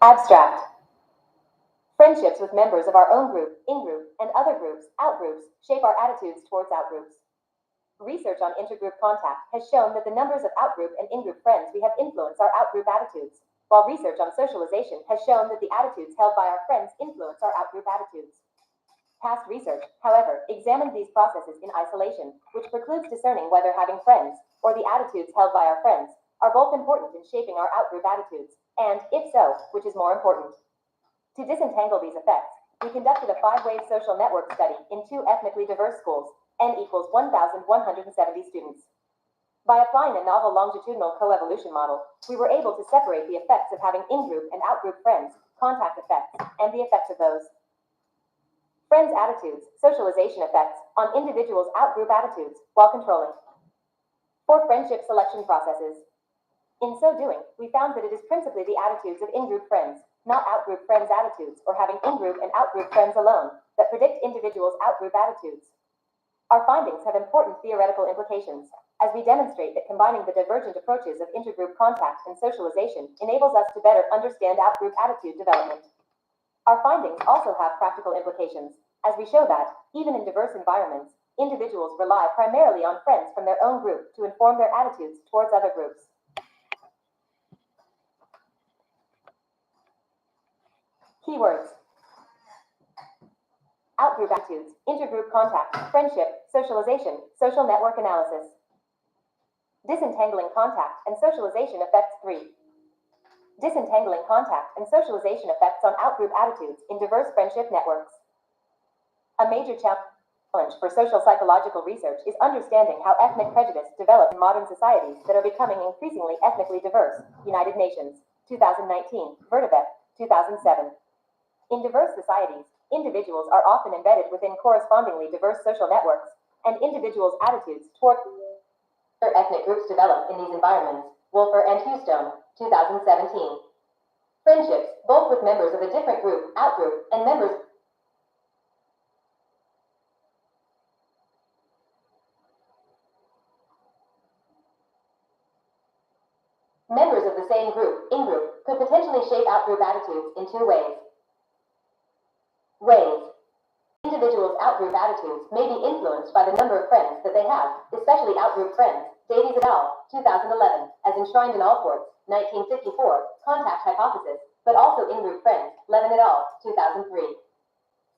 Abstract. Friendships with members of our own group, in-group, and other groups, out-groups, shape our attitudes towards out-groups. Research on intergroup contact has shown that the numbers of out-group and in-group friends we have influence our out-group attitudes, while research on socialization has shown that the attitudes held by our friends influence our out-group attitudes. Past research, however, examined these processes in isolation, which precludes discerning whether having friends, or the attitudes held by our friends, are both important in shaping our out-group attitudes, and, if so, which is more important. To disentangle these effects, we conducted a 5-wave social network study in 2 ethnically diverse schools, N equals 1,170 students. By applying a novel longitudinal coevolution model, we were able to separate the effects of having in-group and out-group friends, contact effects, and the effects of those friends' attitudes, socialization effects, on individuals' out-group attitudes, while controlling for friendship selection processes. In so doing, we found that it is principally the attitudes of in-group friends, not out-group friends' attitudes, or having in-group and out-group friends alone, that predict individuals' out-group attitudes. Our findings have important theoretical implications, as we demonstrate that combining the divergent approaches of intergroup contact and socialization enables us to better understand out-group attitude development. Our findings also have practical implications, as we show that, even in diverse environments, individuals rely primarily on friends from their own group to inform their attitudes towards other groups. Keywords: outgroup attitudes, intergroup contact, friendship, socialization, social network analysis. Disentangling contact and socialization effects 3. Disentangling contact and socialization effects on outgroup attitudes in diverse friendship networks. A major challenge for social psychological research is understanding how ethnic prejudice develops in modern societies that are becoming increasingly ethnically diverse. United Nations, 2019, Vertebec, 2007. In diverse societies, individuals are often embedded within correspondingly diverse social networks, and individuals' attitudes toward other ethnic groups develop in these environments. Wolfer and Houstone, 2017. Friendships, both with members of a different group, outgroup, and members of the same group, in-group, could potentially shape outgroup attitudes in 2 ways. Individuals' outgroup attitudes may be influenced by the number of friends that they have, especially outgroup friends. Davies et al., 2011, as enshrined in Allport's 1954 contact hypothesis, but also in-group friends. Levin et al., 2003.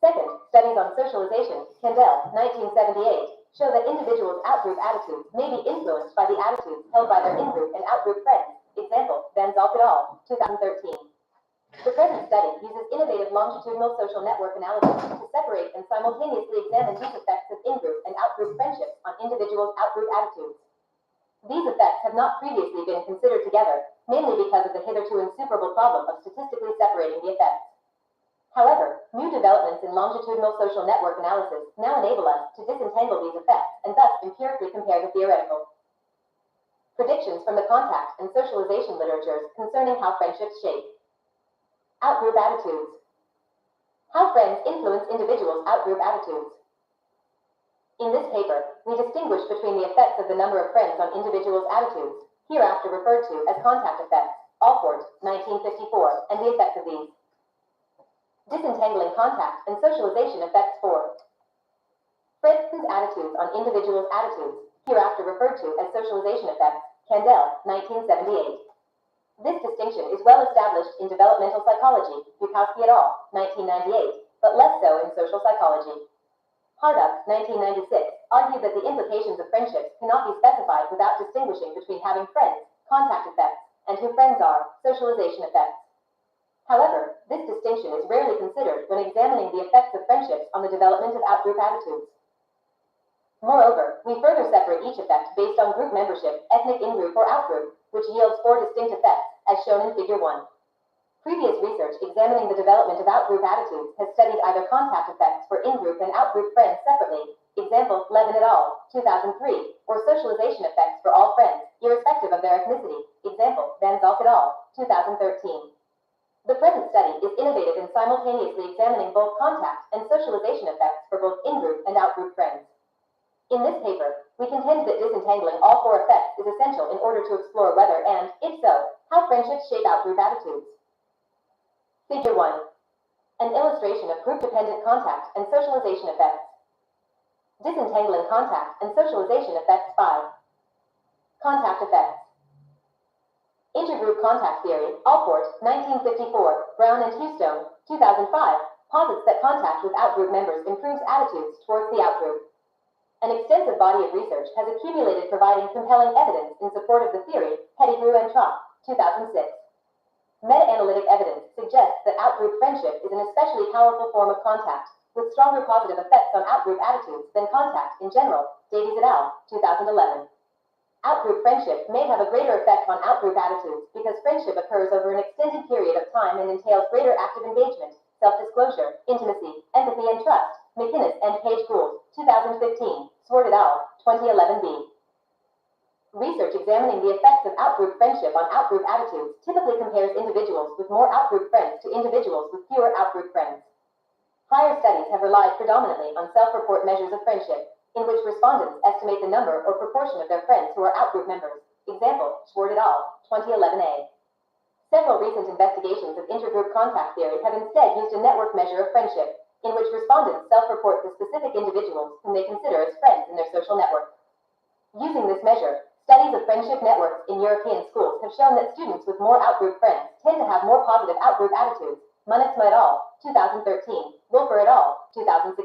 Second, studies on socialization, Kendall, 1978, show that individuals' outgroup attitudes may be influenced by the attitudes held by their in-group and outgroup friends. Example, Van Zalk et al., 2013. The present study uses innovative longitudinal social network analysis to separate and simultaneously examine these effects of in-group and out-group friendships on individuals' outgroup attitudes. These effects have not previously been considered together, mainly because of the hitherto insuperable problem of statistically separating the effects. However, new developments in longitudinal social network analysis now enable us to disentangle these effects and thus empirically compare the theoretical predictions from the contact and socialization literatures concerning how friendships shape outgroup attitudes. How friends influence individuals' outgroup attitudes. In this paper, we distinguish between the effects of the number of friends on individuals' attitudes, hereafter referred to as contact effects, Allport, 1954, and the effects of these. Disentangling contact and socialization effects 4. Friends' attitudes on individuals' attitudes, hereafter referred to as socialization effects, Kendall, 1978. This distinction is well established in developmental psychology, Bukowski et al., 1998, but less so in social psychology. Hardup, 1996, argued that the implications of friendships cannot be specified without distinguishing between having friends, contact effects, and who friends are, socialization effects. However, this distinction is rarely considered when examining the effects of friendships on the development of outgroup attitudes. Moreover, we further separate each effect based on group membership, ethnic in-group or out-group, which yields 4 distinct effects, as shown in Figure 1. Previous research examining the development of outgroup attitudes has studied either contact effects for in-group and out-group friends separately, example, Levin et al., 2003, or socialization effects for all friends, irrespective of their ethnicity, example, Van Zalk et al., 2013. The present study is innovative in simultaneously examining both contact and socialization effects for both in-group and out-group friends. In this paper, we contend that disentangling all 4 effects is essential in order to explore whether and, if so, how friendships shape outgroup attitudes. Figure 1. An illustration of group-dependent contact and socialization effects. Disentangling contact and socialization effects 5. Contact effects. Intergroup contact theory, Allport, 1954, Brown and Houstone, 2005, posits that contact with outgroup members improves attitudes towards the outgroup. An extensive body of research has accumulated providing compelling evidence in support of the theory, Pettigrew and Trop, 2006. Meta-analytic evidence suggests that outgroup friendship is an especially powerful form of contact, with stronger positive effects on outgroup attitudes than contact in general, Davies et al., 2011. Outgroup friendship may have a greater effect on outgroup attitudes because friendship occurs over an extended period of time and entails greater active engagement, self-disclosure, intimacy, empathy, and trust. McInnes and Page Gould, 2015, Swart et al., 2011b. Research examining the effects of outgroup friendship on outgroup attitudes typically compares individuals with more outgroup friends to individuals with fewer outgroup friends. Prior studies have relied predominantly on self-report measures of friendship, in which respondents estimate the number or proportion of their friends who are outgroup members. Example, Swart et al., 2011a. Several recent investigations of intergroup contact theory have instead used a network measure of friendship, in which respondents self-report the specific individuals whom they consider as friends in their social network. Using this measure, studies of friendship networks in European schools have shown that students with more outgroup friends tend to have more positive outgroup attitudes. Munitsma et al., 2013, Wolfer et al., 2016.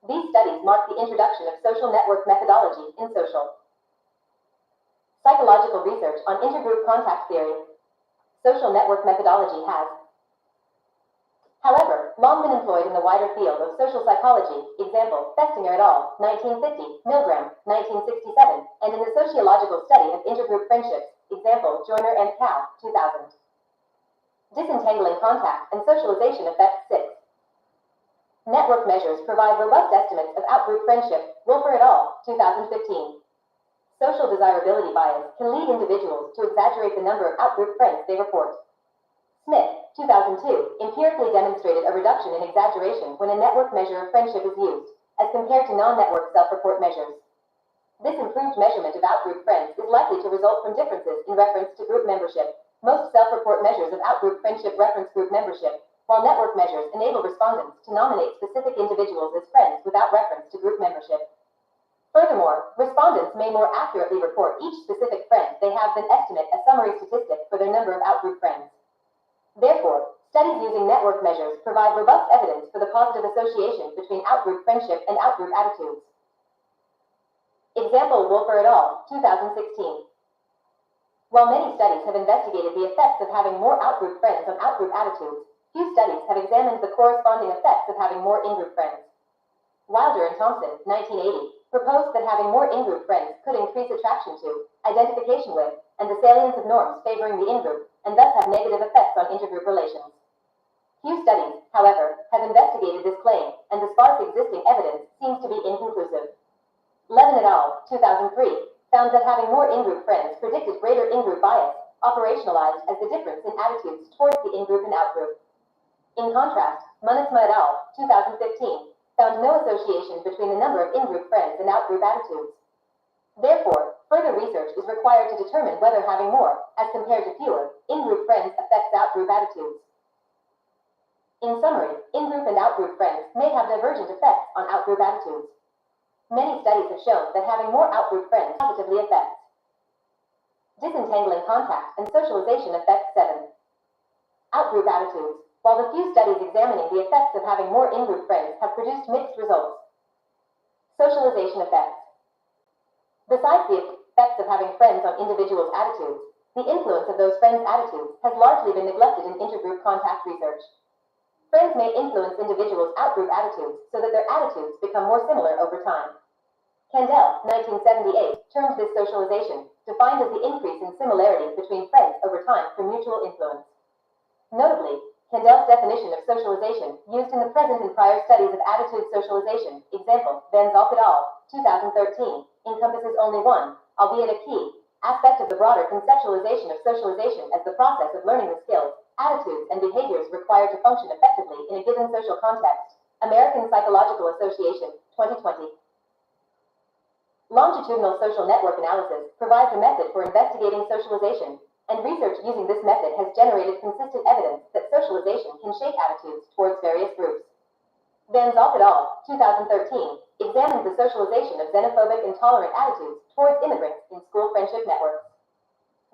These studies mark the introduction of social network methodology in social psychological research on intergroup contact theory. Social network methodology has, however, long been employed in the wider field of social psychology. Example, Festinger et al., 1950, Milgram, 1967, and in the sociological study of intergroup friendships. Example, Joyner and Cow, 2000. Disentangling contact and socialization effects 6. Network measures provide robust estimates of outgroup friendship. Wolfer et al., 2015. Social desirability bias can lead individuals to exaggerate the number of outgroup friends they report. Smith, 2002, empirically demonstrated a reduction in exaggeration when a network measure of friendship is used, as compared to non-network self-report measures. This improved measurement of outgroup friends is likely to result from differences in reference to group membership. Most self-report measures of outgroup friendship reference group membership, while network measures enable respondents to nominate specific individuals as friends without reference to group membership. Furthermore, respondents may more accurately report each specific friend they have than estimate a summary statistic for their number of outgroup friends. Therefore, studies using network measures provide robust evidence for the positive association between outgroup friendship and outgroup attitudes. Example, Wolfer et al., 2016. While many studies have investigated the effects of having more outgroup friends on outgroup attitudes, few studies have examined the corresponding effects of having more in-group friends. Wilder and Thompson, 1980, proposed that having more in-group friends could increase attraction to, identification with, and the salience of norms favoring the in-group, and thus have negative effects on intergroup relations. Few studies, however, have investigated this claim, and the sparse existing evidence seems to be inconclusive. Levin et al., 2003, found that having more in-group friends predicted greater in-group bias, operationalized as the difference in attitudes towards the in-group and out-group. In contrast, Munitsma et al., 2015, found no association between the number of in-group friends and out-group attitudes. Therefore, further research is required to determine whether having more, as compared to fewer, in-group friends affects out-group attitudes. In summary, in-group and out-group friends may have divergent effects on out-group attitudes. Many studies have shown that having more out-group friends positively affects disentangling contact and socialization effects 7. Outgroup attitudes. While the few studies examining the effects of having more in-group friends have produced mixed results. Socialization effects. Besides the effects of having friends on individuals' attitudes, the influence of those friends' attitudes has largely been neglected in intergroup contact research. Friends may influence individuals' outgroup attitudes so that their attitudes become more similar over time. Kendall, 1978, termed this socialization, defined as the increase in similarity between friends over time through mutual influence. Notably, Kendall's definition of socialization, used in the present and prior studies of attitude socialization, example, Van Zalk et al., 2013, encompasses only one, albeit a key, aspect of the broader conceptualization of socialization as the process of learning the skills, attitudes, and behaviors required to function effectively in a given social context. American Psychological Association, 2020. Longitudinal social network analysis provides a method for investigating socialization, and research using this method has generated consistent evidence that socialization can shape attitudes towards various groups. Van Zalk et al., 2013, examined the socialization of xenophobic intolerant attitudes towards immigrants in school friendship networks.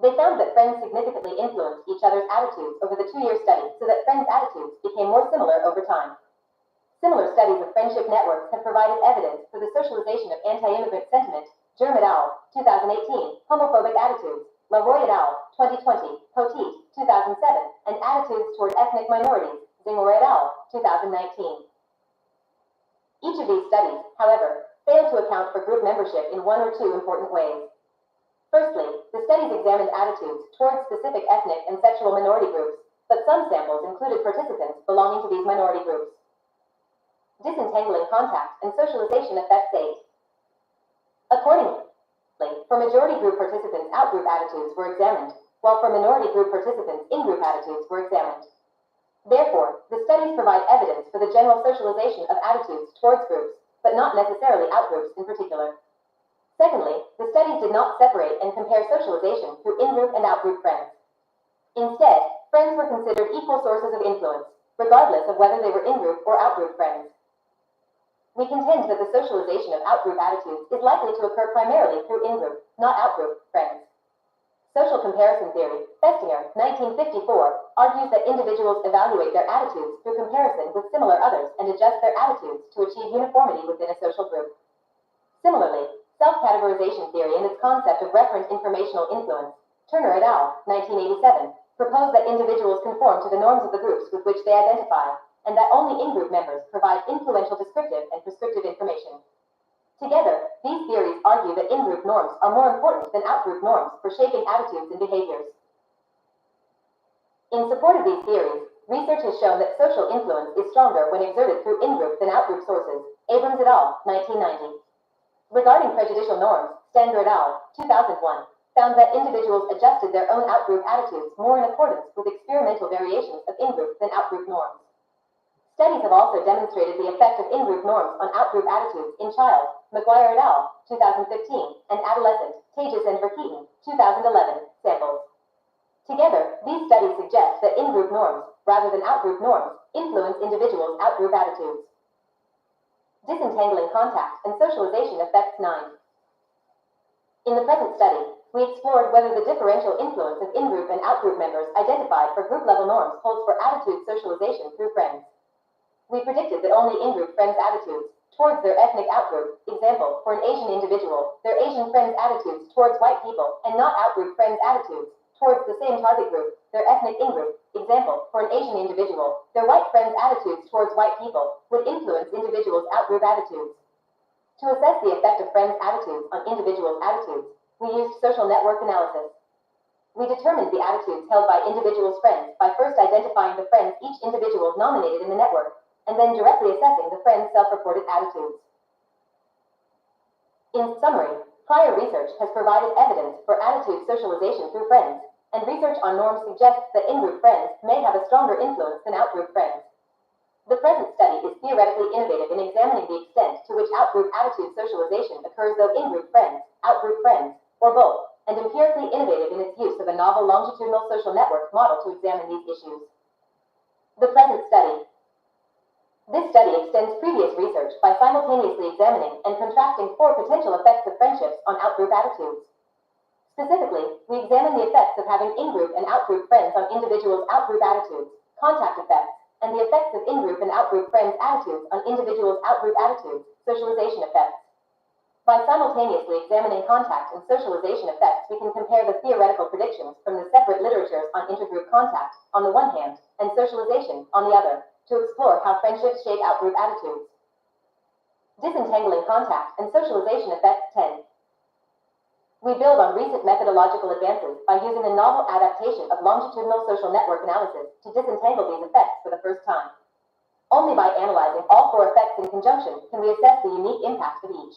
They found that friends significantly influenced each other's attitudes over the 2-year study so that friends' attitudes became more similar over time. Similar studies of friendship networks have provided evidence for the socialization of anti-immigrant sentiment. Germ et al., 2018, homophobic attitudes, Leroy et al., 2020, Poteet, 2007, and attitudes toward ethnic minorities, Zinger et al., 2019. Each of these studies, however, failed to account for group membership in one or two important ways. Firstly, the studies examined attitudes towards specific ethnic and sexual minority groups, but some samples included participants belonging to these minority groups. Disentangling contact and socialization effects 8. Accordingly, for majority group participants, out-group attitudes were examined, while for minority group participants, in-group attitudes were examined. Therefore, the studies provide evidence for the general socialization of attitudes towards groups, but not necessarily out-groups in particular. Secondly, the studies did not separate and compare socialization through in-group and out-group friends. Instead, friends were considered equal sources of influence, regardless of whether they were in-group or out-group friends. We contend that the socialization of out-group attitudes is likely to occur primarily through in-group, not out-group, friends. Social comparison theory, Festinger, 1954, argues that individuals evaluate their attitudes through comparison with similar others and adjust their attitudes to achieve uniformity within a social group. Similarly, self-categorization theory and its concept of referent informational influence, Turner et al., 1987, propose that individuals conform to the norms of the groups with which they identify, and that only in-group members provide influential descriptive and prescriptive information. Together, these theories argue that in-group norms are more important than out-group norms for shaping attitudes and behaviors. In support of these theories, research has shown that social influence is stronger when exerted through in-group than out-group sources, Abrams et al., 1990. Regarding prejudicial norms, Stanger et al., 2001, found that individuals adjusted their own out-group attitudes more in accordance with experimental variations of in-group than out-group norms. Studies have also demonstrated the effect of in-group norms on out-group attitudes in child, McGuire et al., 2015, and adolescent, Tages and Verkeeten, 2011, samples. Together, these studies suggest that in-group norms, rather than out-group norms, influence individuals' out-group attitudes. Disentangling contact and socialization effects 9. In the present study, we explored whether the differential influence of in-group and out-group members identified for group-level norms holds for attitude socialization through friends. We predicted that only in-group friends' attitudes towards their ethnic out-group, example, for an Asian individual, their Asian friends' attitudes towards white people, and not out-group friends' attitudes towards the same target group, their ethnic in-group, example, for an Asian individual, their white friends' attitudes towards white people, would influence individuals' out-group attitudes. To assess the effect of friends' attitudes on individuals' attitudes, we used social network analysis. We determined the attitudes held by individuals' friends by first identifying the friends each individual nominated in the network, and then directly assessing the friends' self-reported attitudes. In summary, prior research has provided evidence for attitude socialization through friends, and research on norms suggests that in-group friends may have a stronger influence than out-group friends. The present study is theoretically innovative in examining the extent to which out-group attitude socialization occurs though in-group friends, out-group friends, or both, and empirically innovative in its use of a novel longitudinal social network model to examine these issues. The present study. This study extends previous research by simultaneously examining and contrasting 4 potential effects of friendships on out-group attitudes. Specifically, we examine the effects of having in-group and out-group friends on individuals' out-group attitudes, contact effects, and the effects of in-group and out-group friends' attitudes on individuals' out-group attitudes, socialization effects. By simultaneously examining contact and socialization effects, we can compare the theoretical predictions from the separate literatures on intergroup contact, on the one hand, and socialization, on the other, to explore how friendships shape out-group attitudes. Disentangling contact and socialization effects 10. We build on recent methodological advances by using a novel adaptation of longitudinal social network analysis to disentangle these effects for the first time. Only by analyzing all 4 effects in conjunction can we assess the unique impact of each.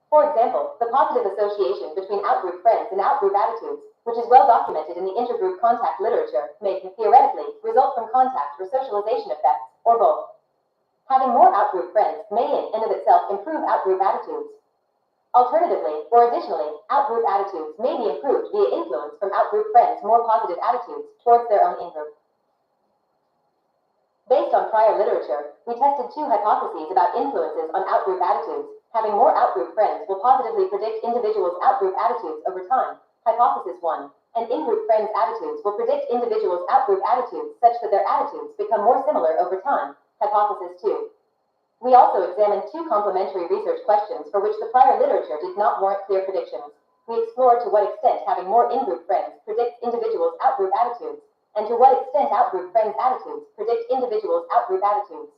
For example, the positive association between out-group friends and out-group attitudes, which is well documented in the intergroup contact literature, may theoretically result from contact or socialization effects, or both. Having more out-group friends may in and of itself improve out-group attitudes. Alternatively, or additionally, outgroup attitudes may be improved via influence from outgroup friends' more positive attitudes towards their own in-group. Based on prior literature, we tested two hypotheses about influences on outgroup attitudes. Having more outgroup friends will positively predict individuals' outgroup attitudes over time. Hypothesis 1. And in-group friends' attitudes will predict individuals' outgroup attitudes such that their attitudes become more similar over time. Hypothesis 2. We also examined two complementary research questions for which the prior literature did not warrant clear predictions. We explored to what extent having more in-group friends predicts individuals' outgroup attitudes, and to what extent outgroup friends' attitudes predict individuals' outgroup attitudes.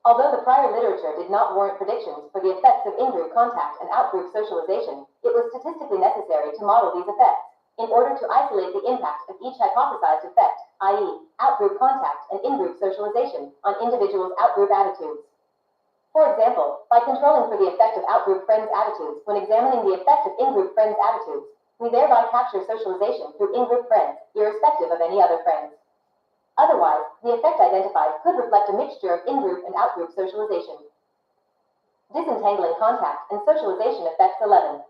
Although the prior literature did not warrant predictions for the effects of in-group contact and outgroup socialization, it was statistically necessary to model these effects in order to isolate the impact of each hypothesized effect, i.e., outgroup contact and in-group socialization, on individuals' outgroup attitudes. For example, by controlling for the effect of outgroup friends' attitudes when examining the effect of in-group friends' attitudes, we thereby capture socialization through in-group friends, irrespective of any other friends. Otherwise, the effect identified could reflect a mixture of in-group and out-group socialization. Disentangling contact and socialization effects 11.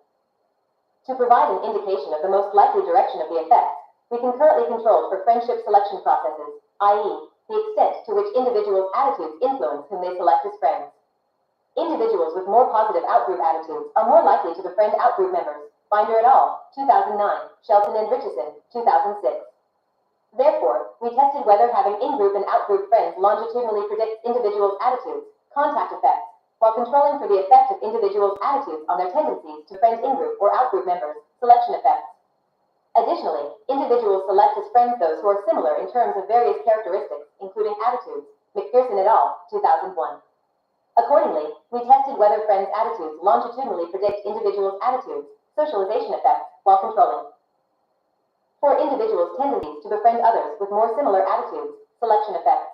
To provide an indication of the most likely direction of the effects, we concurrently controlled for friendship selection processes, i.e., the extent to which individuals' attitudes influence whom they select as friends. Individuals with more positive outgroup attitudes are more likely to befriend outgroup members. Binder et al., 2009, Shelton and Richardson, 2006. Therefore, we tested whether having in-group and out-group friends longitudinally predicts individuals' attitudes, contact effects, while controlling for the effect of individuals' attitudes on their tendencies to friend in-group or out-group members, selection effects. Additionally, individuals select as friends those who are similar in terms of various characteristics, including attitudes, McPherson et al., 2001. Accordingly, we tested whether friends' attitudes longitudinally predict individuals' attitudes, socialization effects, while controlling for individuals' tendencies to befriend others with more similar attitudes, selection effects.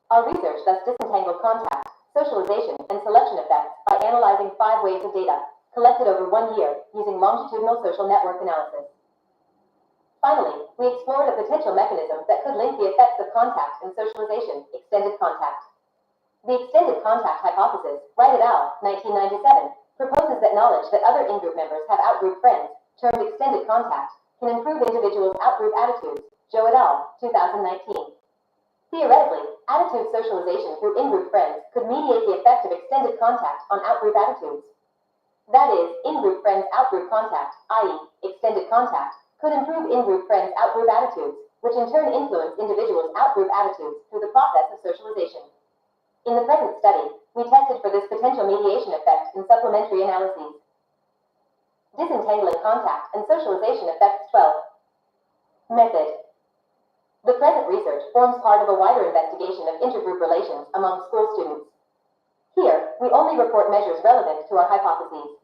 Our research thus disentangled contact, socialization, and selection effects by analyzing 5 waves of data, collected over 1 year, using longitudinal social network analysis. Finally, we explored a potential mechanism that could link the effects of contact and socialization, extended contact. The extended contact hypothesis, Wright et al., 1997, proposes that knowledge that other in-group members have out-group friends, termed extended contact, can improve individuals' out-group attitudes, Joe et al., 2019. Theoretically, attitude socialization through in-group friends could mediate the effect of extended contact on out-group attitudes. That is, in-group friends' out-group contact, i.e., extended contact, could improve in-group friends' out-group attitudes, which in turn influence individuals' out-group attitudes through the process of socialization. In the present study, we tested for this potential mediation effect in supplementary analyses. Disentangling contact and socialization effects 12. Method. The present research forms part of a wider investigation of intergroup relations among school students. Here, we only report measures relevant to our hypotheses.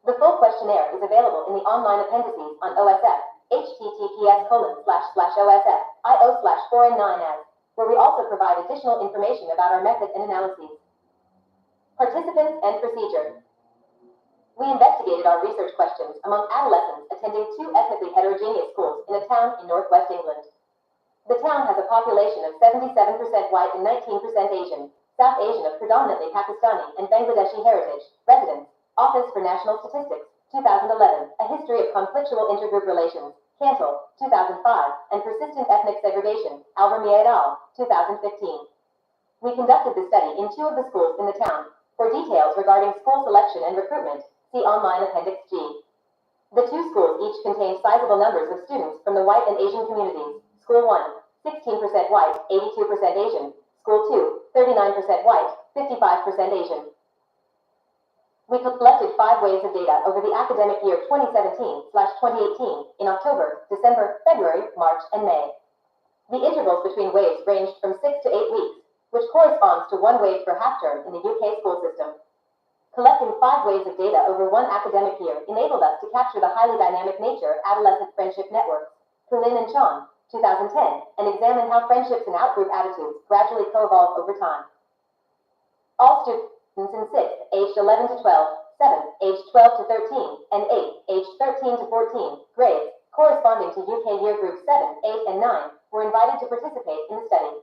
The full questionnaire is available in the online appendices on OSF, https://osf.io/4n9as, where we also provide additional information about our method and analyses. Participants and procedure. We investigated our research questions among adolescents attending 2 ethnically heterogeneous schools in a town in northwest England. The town has a population of 77% white and 19% Asian, South Asian of predominantly Pakistani and Bangladeshi heritage, residents, Office for National Statistics, 2011, A History of Conflictual Intergroup Relations, Cantle, 2005, and Persistent Ethnic Segregation, Alvermia et al., 2015. We conducted the study in 2 of the schools in the town. For details regarding school selection and recruitment, see online Appendix G. The 2 schools each contain sizable numbers of students from the white and Asian communities. School 1, 16% white, 82% Asian. School 2, 39% white, 55% Asian. We collected 5 waves of data over the academic year 2017/2018 in October, December, February, March, and May. The intervals between waves ranged from 6 to 8 weeks, which corresponds to 1 wave per half-term in the UK school system. Collecting 5 waves of data over 1 academic year enabled us to capture the highly dynamic nature of adolescent friendship networks, Kulin and Chan, 2010, and examine how friendships and outgroup attitudes gradually co-evolve over time. All students in 6th, aged 11 to 12, 7, aged 12 to 13, and 8, aged 13 to 14, grades, corresponding to UK Year Groups 7, 8, and 9, were invited to participate in the study.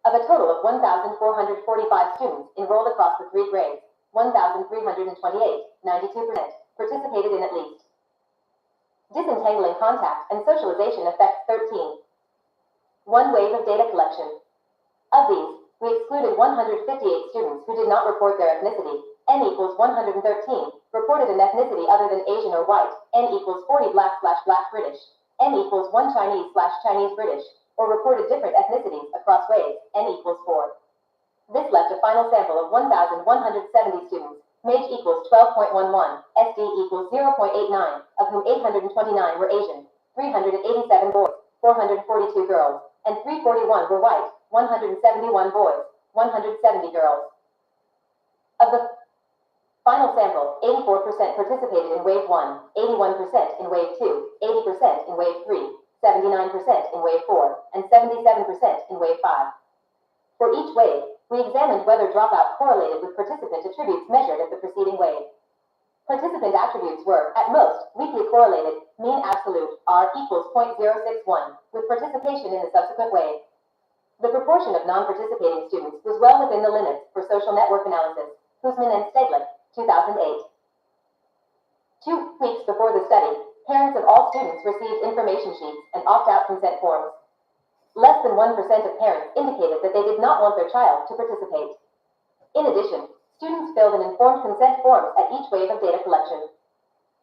Of a total of 1,445 students enrolled across the 3 grades, 1,328, 92%, participated in at least. Disentangling contact and socialization affects 13. One wave of data collection. Of these, we excluded 158 students who did not report their ethnicity. N equals 113, reported an ethnicity other than Asian or white. N equals 40 black/black British. N equals 1 Chinese/Chinese British, or reported different ethnicities across waves. N equals 4. This left a final sample of 1,170 students. MAGE equals 12.11, SD equals 0.89, of whom 829 were Asian, 387 boys, 442 girls, and 341 were white, 171 boys, 170 girls. Of the final sample, 84% participated in Wave 1, 81% in Wave 2, 80% in Wave 3, 79% in Wave 4, and 77% in Wave 5. For each wave, we examined whether dropout correlated with participant attributes measured at the preceding wave. Participant attributes were, at most, weakly correlated, mean absolute, R equals 0.061, with participation in the subsequent wave. The proportion of non-participating students was well within the limits for social network analysis, Husman and Stedlich, 2008. 2 weeks before the study, parents of all students received information sheets and opt-out consent forms. Less than 1% of parents indicated that they did not want their child to participate. In addition, students filled in informed consent forms at each wave of data collection.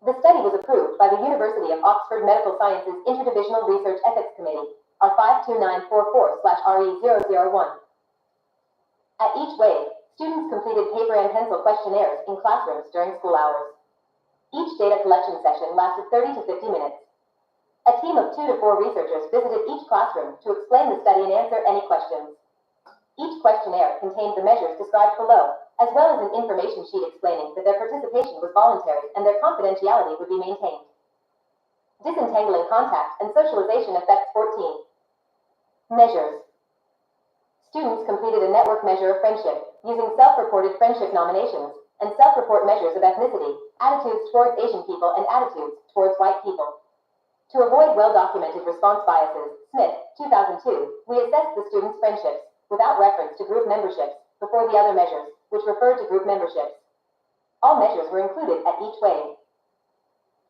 The study was approved by the University of Oxford Medical Sciences Interdivisional Research Ethics Committee, R52944/RE001. At each wave, students completed paper and pencil questionnaires in classrooms during school hours. Each data collection session lasted 30 to 50 minutes. A team of 2 to 4 researchers visited each classroom to explain the study and answer any questions. Each questionnaire contained the measures described below, as well as an information sheet explaining that their participation was voluntary and their confidentiality would be maintained. Disentangling contact and socialization affects 14. Measures. Students completed a network measure of friendship using self-reported friendship nominations and self-report measures of ethnicity, attitudes towards Asian people and attitudes towards white people. To avoid well-documented response biases, Smith, 2002, we assessed the students' friendships, without reference to group memberships, before the other measures, which referred to group memberships. All measures were included at each wave.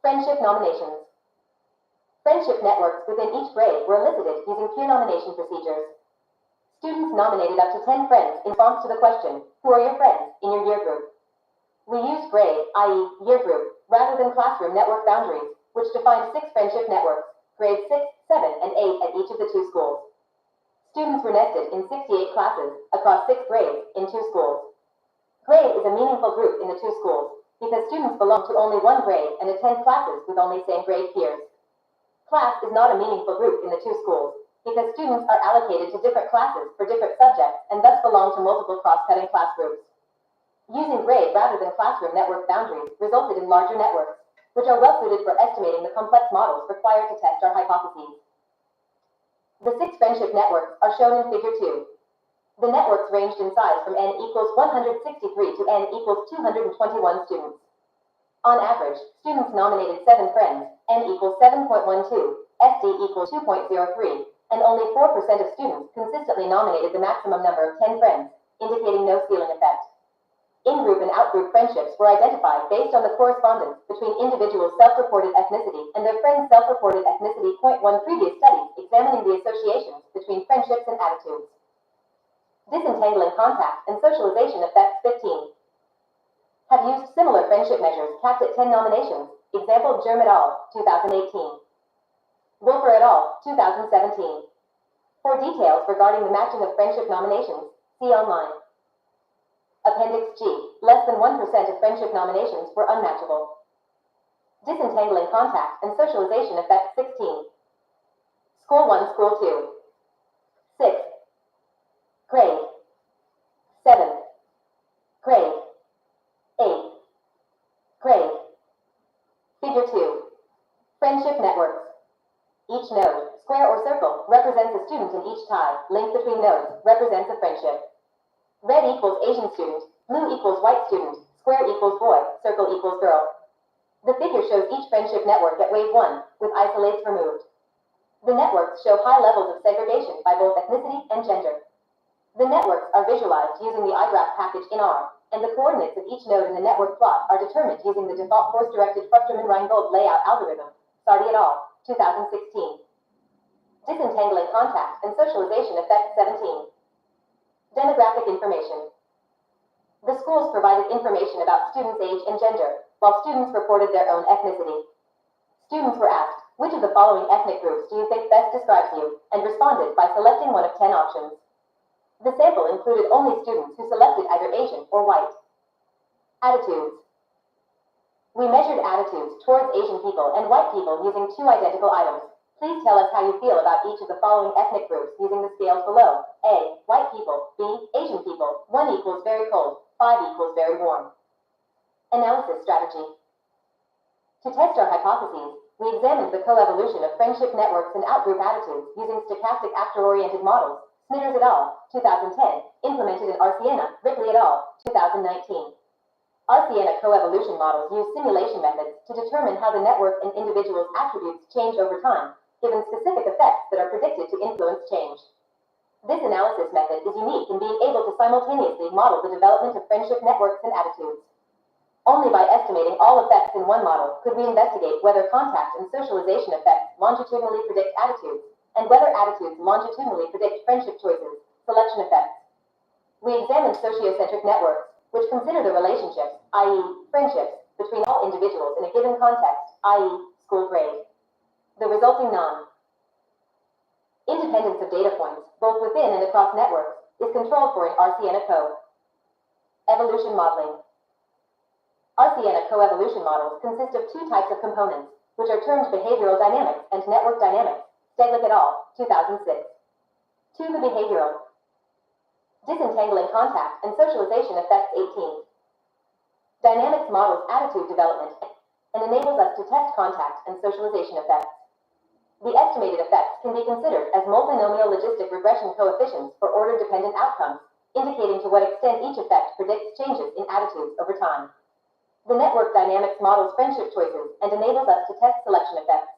Friendship nominations. Friendship networks within each grade were elicited using peer nomination procedures. Students nominated up to 10 friends in response to the question, who are your friends, in your year group? We used grade, i.e., year group, rather than classroom network boundaries, which defined 6 friendship networks, grades 6, 7, and 8 at each of the 2 schools. Students were nested in 68 classes across 6 grades in 2 schools. Grade is a meaningful group in the 2 schools because students belong to only one grade and attend classes with only same grade peers. Class is not a meaningful group in the 2 schools because students are allocated to different classes for different subjects and thus belong to multiple cross-cutting class groups. Using grade rather than classroom network boundaries resulted in larger networks, which are well suited for estimating the complex models required to test our hypotheses. The 6 friendship networks are shown in Figure 2. The networks ranged in size from n equals 163 to n equals 221 students. On average, students nominated 7 friends, n equals 7.12, SD equals 2.03, and only 4% of students consistently nominated the maximum number of 10 friends, indicating no ceiling effect. In-group and out-group friendships were identified based on the correspondence between individuals' self-reported ethnicity and their friends' self-reported ethnicity. 1 Previous studies examining the associations between friendships and attitudes. Disentangling contact and socialization affects 15. Have used similar friendship measures capped at 10 nominations. Example Germ et al., 2018. Wolfer et al., 2017. For details regarding the matching of friendship nominations, see online. Appendix G. Less than 1% of friendship nominations were unmatchable. Disentangling contact and socialization affects 16. School 1, School 2. 6. Grade. 7. Grade. 8. Grade. Figure 2. Friendship networks. Each node, square or circle, represents a student in each tie. Link between nodes represents a friendship. Red equals Asian student, blue equals white student, square equals boy, circle equals girl. The figure shows each friendship network at wave 1, with isolates removed. The networks show high levels of segregation by both ethnicity and gender. The networks are visualized using the iGraph package in R, and the coordinates of each node in the network plot are determined using the default force-directed Fruchterman-Reingold layout algorithm. Sardi et al., 2016. Disentangling contact and socialization effect 17. Demographic information. The schools provided information about students' age and gender, while students reported their own ethnicity. Students were asked, which of the following ethnic groups do you think best describes you, and responded by selecting one of 10 options. The sample included only students who selected either Asian or white. Attitudes. We measured attitudes towards Asian people and white people using two identical items. Please tell us how you feel about each of the following ethnic groups using the scales below. A. White people. B. Asian people. 1 equals very cold. 5 equals very warm. Analysis strategy. To test our hypotheses, we examined the coevolution of friendship networks and outgroup attitudes using stochastic actor-oriented models, Snitters et al., 2010, implemented in Arsiena, Ripley et al., 2019. Arsiena coevolution models use simulation methods to determine how the network and individuals' attributes change over time, given specific effects that are predicted to influence change. This analysis method is unique in being able to simultaneously model the development of friendship networks and attitudes. Only by estimating all effects in one model could we investigate whether contact and socialization effects longitudinally predict attitudes, and whether attitudes longitudinally predict friendship choices, selection effects. We examined sociocentric networks, which consider the relationships, i.e., friendships, between all individuals in a given context, i.e., school grade. The resulting non-independence of data points, both within and across networks, is controlled for in Arsiena Co. Evolution modeling. Arsiena coevolution models consist of two types of components, which are termed behavioral dynamics and network dynamics, Steglick et al., 2006. To the behavioral. Disentangling contact and socialization effects 18. Dynamics models attitude development and enables us to test contact and socialization effects. The estimated effects can be considered as multinomial logistic regression coefficients for order-dependent outcomes, indicating to what extent each effect predicts changes in attitudes over time. The network dynamics models friendship choices and enables us to test selection effects.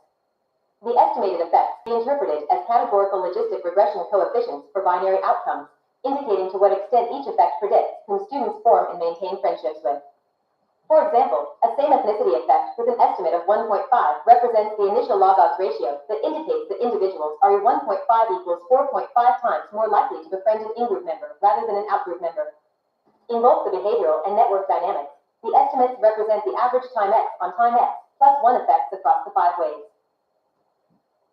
The estimated effects be interpreted as categorical logistic regression coefficients for binary outcomes, indicating to what extent each effect predicts whom students form and maintain friendships with. For example, a same ethnicity effect with an estimate of 1.5 represents the initial log-odds ratio that indicates that individuals are 1.5 equals 4.5 times more likely to befriend an in-group member rather than an out-group member. In both the behavioral and network dynamics, the estimates represent the average time x on time x plus 1 effects across the 5 ways.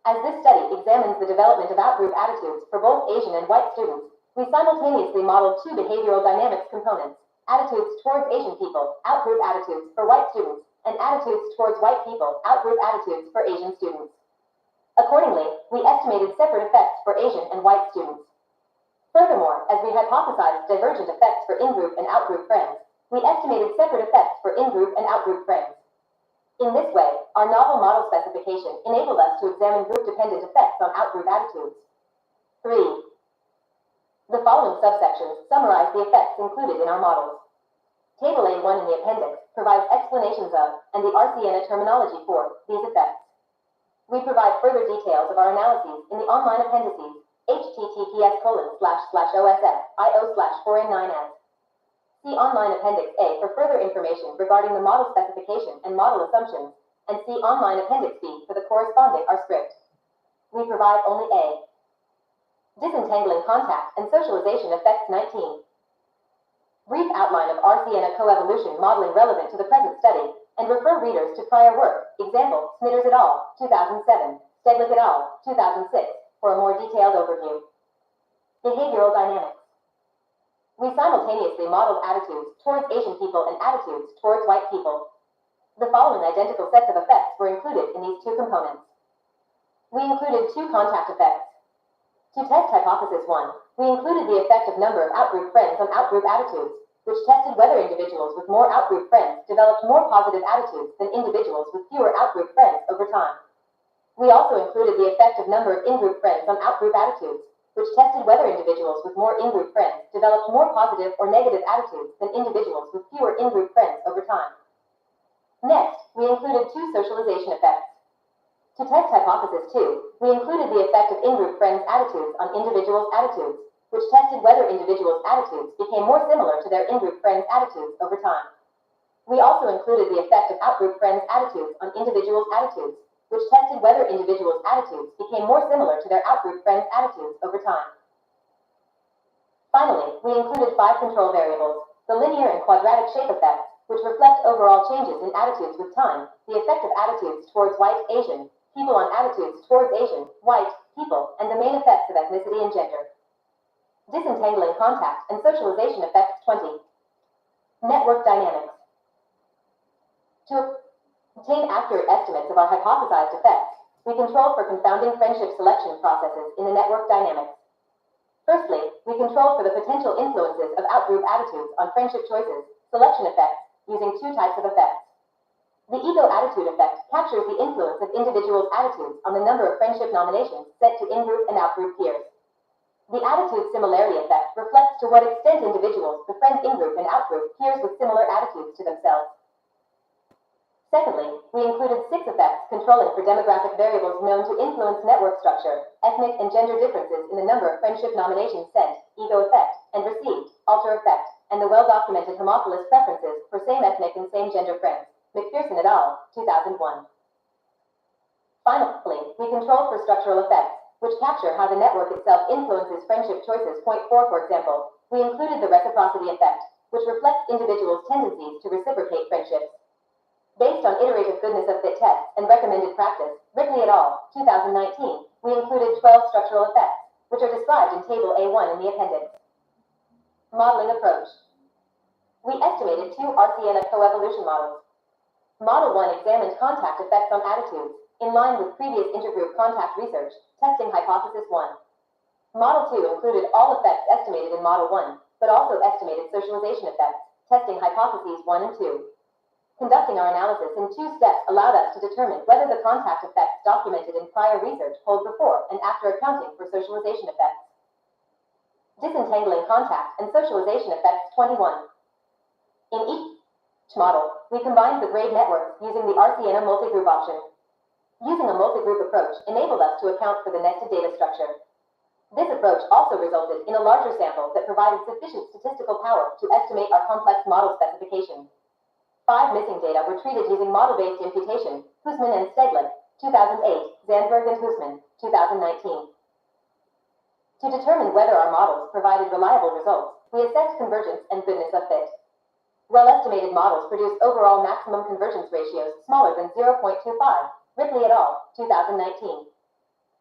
As this study examines the development of outgroup attitudes for both Asian and white students, we simultaneously modeled two behavioral dynamics components, attitudes towards Asian people, outgroup attitudes for white students, and attitudes towards white people, outgroup attitudes for Asian students. Accordingly, we estimated separate effects for Asian and white students. Furthermore, as we hypothesized divergent effects for in-group and out-group friends, we estimated separate effects for in-group and out-group friends. In this way, our novel model specification enabled us to examine group-dependent effects on out-group attitudes. 3. The following subsections summarize the effects included in our models. Table A1 in the appendix provides explanations of, and the Arsiena terminology for, these effects. We provide further details of our analyses in the online appendices, https://osf.io/4n9s. See online Appendix A for further information regarding the model specification and model assumptions, and see online Appendix B for the corresponding R script. We provide only A. Disentangling contact and socialization effects 19. Brief outline of Arsiena coevolution modeling relevant to the present study, and refer readers to prior work, example, Snitters et al., 2007, Steglick et al., 2006, for a more detailed overview. Behavioral dynamics. We simultaneously modeled attitudes towards Asian people and attitudes towards white people. The following identical sets of effects were included in these two components. We included two contact effects. To test hypothesis 1, we included the effect of number of outgroup friends on outgroup attitudes, which tested whether individuals with more outgroup friends developed more positive attitudes than individuals with fewer outgroup friends over time. We also included the effect of number of in-group friends on outgroup attitudes, which tested whether individuals with more in-group friends developed more positive or negative attitudes than individuals with fewer in-group friends over time. Next, we included two socialization effects. To test hypothesis 2, we included the effect of in-group friends' attitudes on individuals' attitudes, which tested whether individuals' attitudes became more similar to their in-group friends' attitudes over time. We also included the effect of out-group friends' attitudes on individuals' attitudes, which tested whether individuals' attitudes became more similar to their out-group friends' attitudes over time. Finally, we included 5 control variables: the linear and quadratic shape effects, which reflect overall changes in attitudes with time, the effect of attitudes towards white, Asian people on attitudes towards Asian, white people, and the main effects of ethnicity and gender. Disentangling contact and socialization effects 20. Network dynamics. To obtain accurate estimates of our hypothesized effects, we control for confounding friendship selection processes in the network dynamics. Firstly, we control for the potential influences of outgroup attitudes on friendship choices, selection effects, using 2 types of effects. The ego attitude effect captures the influence of individuals' attitudes on the number of friendship nominations set to in-group and out-group peers. The attitude similarity effect reflects to what extent individuals befriend in-group and out-group peers with similar attitudes to themselves. Secondly, we included 6 effects controlling for demographic variables known to influence network structure, ethnic and gender differences in the number of friendship nominations sent, ego effect, and received, alter effect, and the well-documented homophilous preferences for same ethnic and same gender friends, McPherson et al., 2001. Finally, we control for structural effects, which capture how the network itself influences friendship choices. Point 4, for example, we included the reciprocity effect, which reflects individuals' tendencies to reciprocate friendships. Based on iterative goodness of fit tests and recommended practice, Ripley et al., 2019, we included 12 structural effects, which are described in Table A1 in the appendix. Modeling approach. We estimated 2 RCNF coevolution models. Model 1 examined contact effects on attitudes, in line with previous intergroup contact research, testing hypothesis 1. Model 2 included all effects estimated in Model 1, but also estimated socialization effects, testing hypotheses 1 and 2. Conducting our analysis in 2 steps allowed us to determine whether the contact effects documented in prior research hold before and after accounting for socialization effects. Disentangling contact and socialization effects 21. In each model, we combined the grade networks using the RCNA multigroup option. Using a multigroup approach enabled us to account for the nested data structure. This approach also resulted in a larger sample that provided sufficient statistical power to estimate our complex model specifications. 5 missing data were treated using model-based imputation, Husman and Steglick, 2008, Zandberg and Husman, 2019. To determine whether our models provided reliable results, we assessed convergence and goodness of fit. Well-estimated models produced overall maximum convergence ratios smaller than 0.25, Ripley et al., 2019.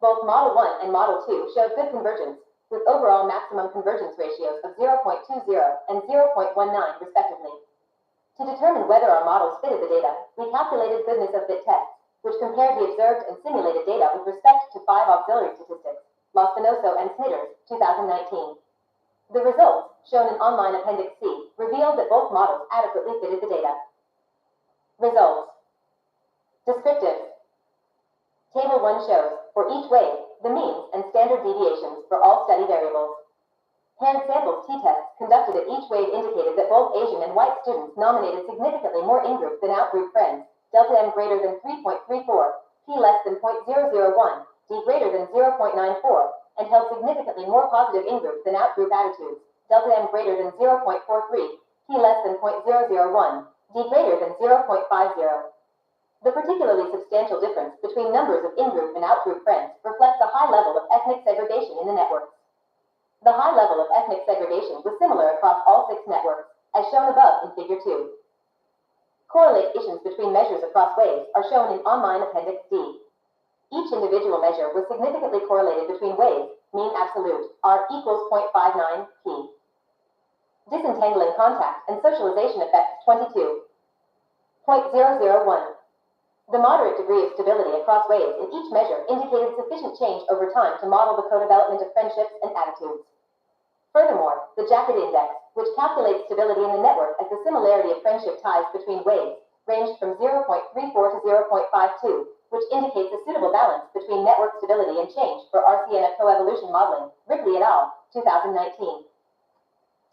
Both Model 1 and Model 2 showed good convergence, with overall maximum convergence ratios of 0.20 and 0.19, respectively. To determine whether our models fitted the data, we calculated goodness of fit tests, which compared the observed and simulated data with respect to 5 auxiliary statistics, Lospinoso and Snitters, 2019. The results, shown in online Appendix C, revealed that both models adequately fitted the data. Results. Descriptive. Table 1 shows, for each wave, the means and standard deviations for all study variables. Hand samples t-tests conducted at each wave indicated that both Asian and white students nominated significantly more in-group than out-group friends, delta M greater than 3.34, P less than 0.001, D greater than 0.94, and held significantly more positive in-group than out-group attitudes, delta M greater than 0.43, P less than 0.001, D greater than 0.50. The particularly substantial difference between numbers of in-group and out-group friends reflects a high level of ethnic segregation in the networks. The high level of ethnic segregation was similar across all 6 networks, as shown above in Figure 2. Correlations between measures across waves are shown in online Appendix D. Each individual measure was significantly correlated between waves, mean absolute, R equals 0.59, P. Disentangling contact and socialization effects 22. 0.001. The moderate degree of stability across waves in each measure indicated sufficient change over time to model the co-development of friendships and attitudes. Furthermore, the Jacket Index, which calculates stability in the network as the similarity of friendship ties between waves, ranged from 0.34 to 0.52, which indicates a suitable balance between network stability and change for RCNF coevolution modeling, Ripley et al., 2019.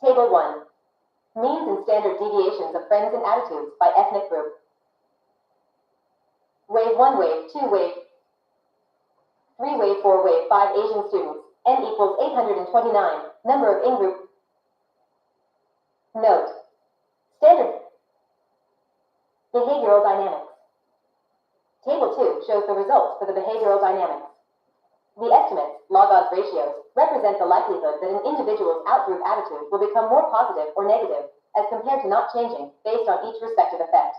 Table 1. Means and standard deviations of friends and attitudes by ethnic group. Wave 1, Wave 2, Wave 3, Wave 4, Wave 5 Asian students, N equals 829. Number of in-group. Note. Standard behavioral dynamics. Table 2 shows the results for the behavioral dynamics. The estimates, log odds ratios, represent the likelihood that an individual's outgroup attitude will become more positive or negative, as compared to not changing, based on each respective effect.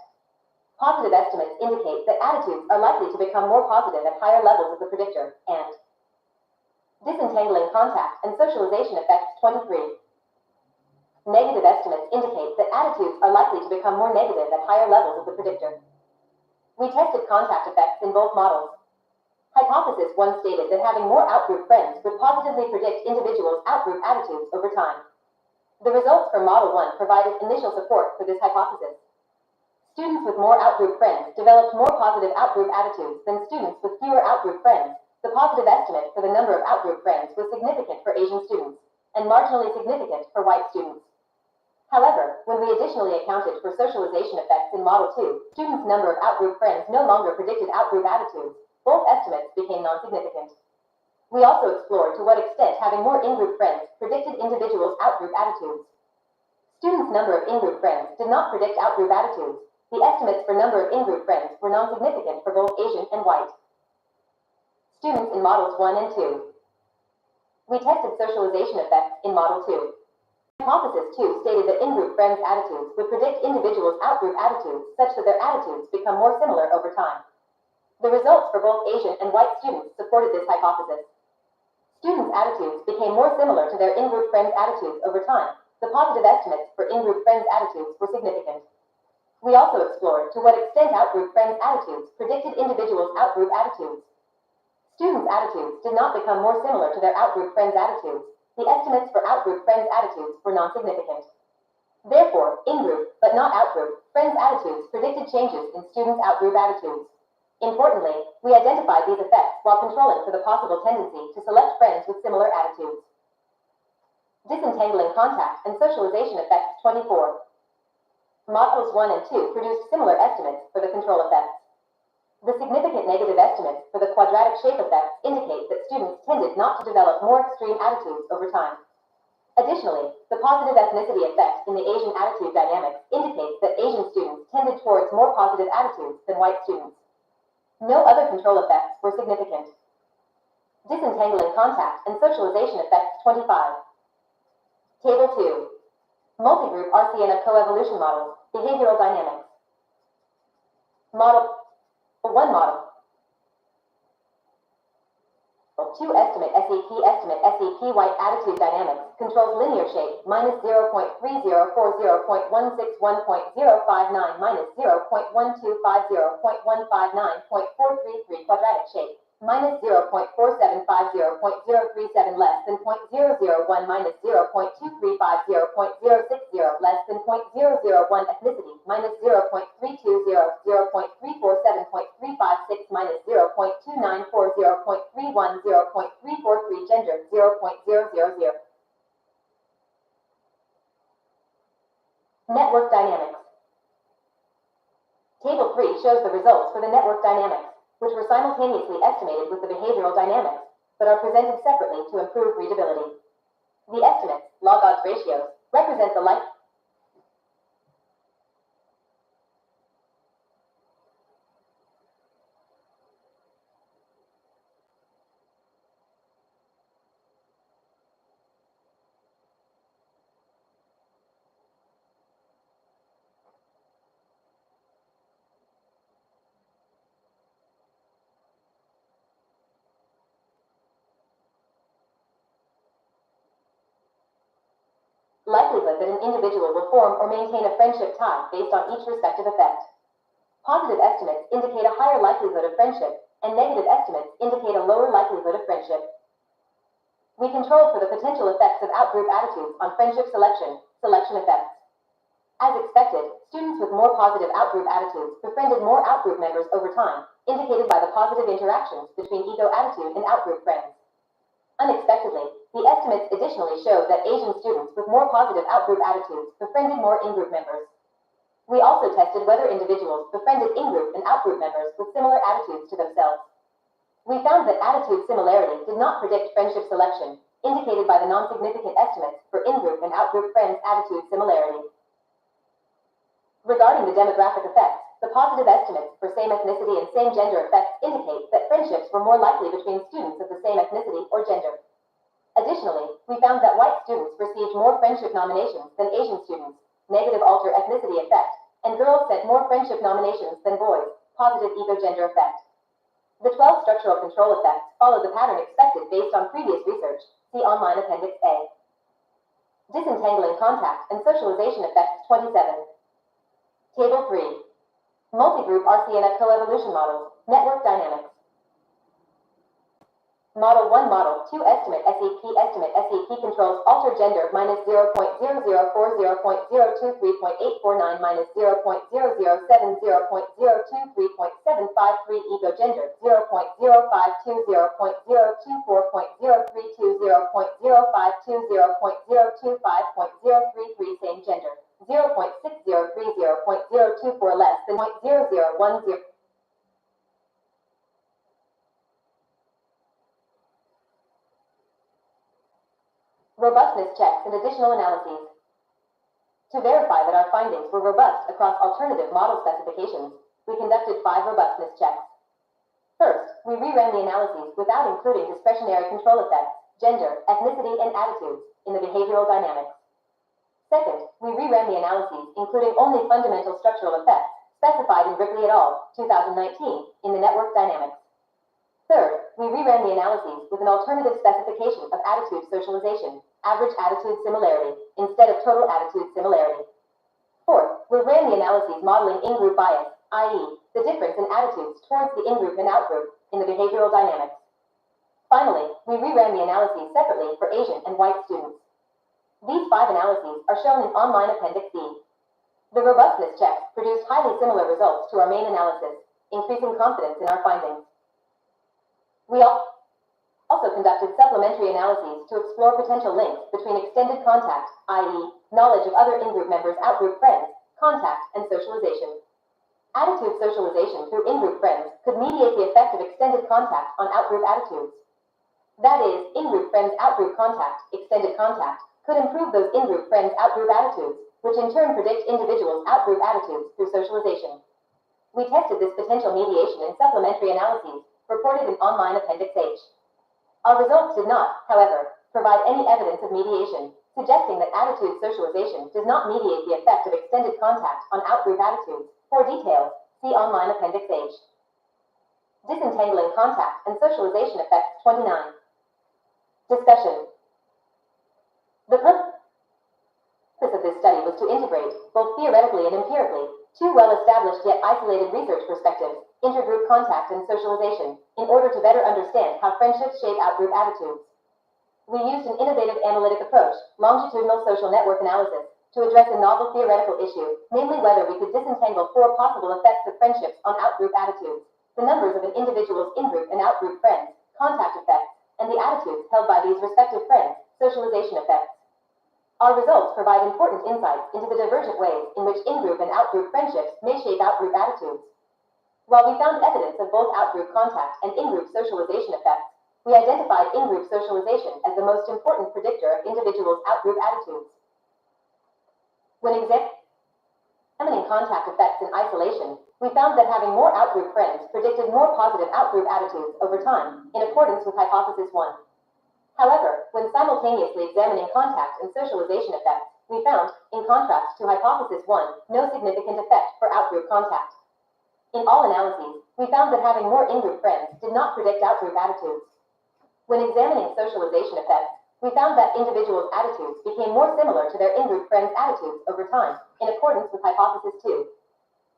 Positive estimates indicate that attitudes are likely to become more positive at higher levels of the predictor, and disentangling contact and socialization effects 23. Negative estimates indicate that attitudes are likely to become more negative at higher levels of the predictor. We tested contact effects in both models. Hypothesis 1 stated that having more outgroup friends would positively predict individuals' outgroup attitudes over time. The results from Model 1 provided initial support for this hypothesis. Students with more outgroup friends developed more positive outgroup attitudes than students with fewer outgroup friends. The positive estimate for the number of outgroup friends was significant for Asian students, and marginally significant for white students. However, when we additionally accounted for socialization effects in Model 2, students' number of outgroup friends no longer predicted outgroup attitudes. Both estimates became non-significant. We also explored to what extent having more in-group friends predicted individuals' outgroup attitudes. Students' number of in-group friends did not predict outgroup attitudes. The estimates for number of in-group friends were non-significant for both Asian and white students in Models 1 and 2. We tested socialization effects in Model 2. Hypothesis 2 stated that in-group friends' attitudes would predict individuals' outgroup attitudes such that their attitudes become more similar over time. The results for both Asian and white students supported this hypothesis. Students' attitudes became more similar to their in-group friends' attitudes over time. The positive estimates for in-group friends' attitudes were significant. We also explored to what extent outgroup friends' attitudes predicted individuals' outgroup attitudes. Students' attitudes did not become more similar to their outgroup friends' attitudes. The estimates for outgroup friends' attitudes were non-significant. Therefore, in-group, but not outgroup, friends' attitudes predicted changes in students' outgroup attitudes. Importantly, we identified these effects while controlling for the possible tendency to select friends with similar attitudes. Disentangling contact and socialization effects 24. Models 1 and 2 produced similar estimates for the control effects. The significant negative estimates for the quadratic shape effects indicate that students tended not to develop more extreme attitudes over time. Additionally, the positive ethnicity effect in the Asian attitude dynamics indicates that Asian students tended towards more positive attitudes than white students. No other control effects were significant. Disentangling contact and socialization effects 25. Table 2. Multigroup RCN of coevolution models, behavioral dynamics. Model 1 model. 2 estimate SEP white attitude dynamics controls linear shape minus 0.3040.161.059 minus 0.1250.159.433 quadratic shape minus 0.4750.037 less than 0.001 minus 0.2350.060 less than 0.001 ethnicity minus 0.320 0.347.356 minus 0.294 0.31 0.343 gender 0.000. Network dynamics. Table 3 shows the results for the network dynamics, which were simultaneously estimated with the behavioral dynamics, but are presented separately to improve readability. The estimates, log odds ratios, represent the likelihood that an individual will form or maintain a friendship tie based on each respective effect. Positive estimates indicate a higher likelihood of friendship, and negative estimates indicate a lower likelihood of friendship. We controlled for the potential effects of outgroup attitudes on friendship selection effects. As expected, students with more positive outgroup attitudes befriended more outgroup members over time, indicated by the positive interactions between ego attitude and outgroup friends. Unexpectedly, the estimates additionally showed that Asian students with more positive outgroup attitudes befriended more in-group members. We also tested whether individuals befriended in-group and out-group members with similar attitudes to themselves. We found that attitude similarity did not predict friendship selection, indicated by the non-significant estimates for in-group and out-group friends' attitude similarity. Regarding the demographic effects, the positive estimates for same ethnicity and same gender effects indicate that friendships were more likely between students of the same ethnicity or gender. Additionally, we found that white students received more friendship nominations than Asian students, negative alter ethnicity effect, and girls sent more friendship nominations than boys, positive ego-gender effect. The 12 structural control effects follow the pattern expected based on previous research. See online Appendix A. Disentangling contact and socialization effects 27. Table 3. Multigroup RCNF coevolution models, network dynamics. Model 1 Model 2 Estimate SEP controls alter gender minus 0.0040.023.849 minus 0.0070.023.753 ego gender 0.0520.024.032.0.0520.025.033 same gender 0.6030.024 less than 0.0010. Robustness checks and additional analyses. To verify that our findings were robust across alternative model specifications, we conducted 5 robustness checks. First, we reran the analyses without including discretionary control effects, gender, ethnicity, and attitudes in the behavioral dynamics. Second, we reran the analyses including only fundamental structural effects specified in Ripley et al. 2019 in the network dynamics. Third, we reran the analyses with an alternative specification of attitude socialization, average attitude similarity, instead of total attitude similarity. Fourth, we ran the analyses modeling in-group bias, i.e., the difference in attitudes towards the in-group and out-group in the behavioral dynamics. Finally, we reran the analyses separately for Asian and white students. These 5 analyses are shown in online Appendix B. The robustness checks produced highly similar results to our main analysis, increasing confidence in our findings. We also conducted supplementary analyses to explore potential links between extended contact, i.e., knowledge of other in-group members' out-group friends, contact, and socialization. Attitude socialization through in-group friends could mediate the effect of extended contact on out-group attitudes. That is, in-group friends' out-group contact, extended contact, could improve those in-group friends' out-group attitudes, which in turn predict individuals' out-group attitudes through socialization. We tested this potential mediation in supplementary analyses, reported in online Appendix H. Our results did not, however, provide any evidence of mediation, suggesting that attitude socialization does not mediate the effect of extended contact on out-group attitudes. For details, see online Appendix H. Disentangling contact and socialization effects 29. Discussion. The purpose of this study was to integrate, both theoretically and empirically, 2 well-established yet isolated research perspectives, intergroup contact and socialization, in order to better understand how friendships shape out-group attitudes. We used an innovative analytic approach, longitudinal social network analysis, to address a novel theoretical issue, namely whether we could disentangle 4 possible effects of friendships on out-group attitudes: the numbers of an individual's in-group and out-group friends, contact effects, and the attitudes held by these respective friends, socialization effects. Our results provide important insights into the divergent ways in which in-group and out-group friendships may shape out-group attitudes. While we found evidence of both out-group contact and in-group socialization effects, we identified in-group socialization as the most important predictor of individuals' out-group attitudes. When examining contact effects in isolation, we found that having more out-group friends predicted more positive out-group attitudes over time, in accordance with Hypothesis 1. However, when simultaneously examining contact and socialization effects, we found, in contrast to Hypothesis 1, no significant effect for out-group contact. In all analyses, we found that having more in-group friends did not predict out-group attitudes. When examining socialization effects, we found that individuals' attitudes became more similar to their in-group friends' attitudes over time, in accordance with Hypothesis 2.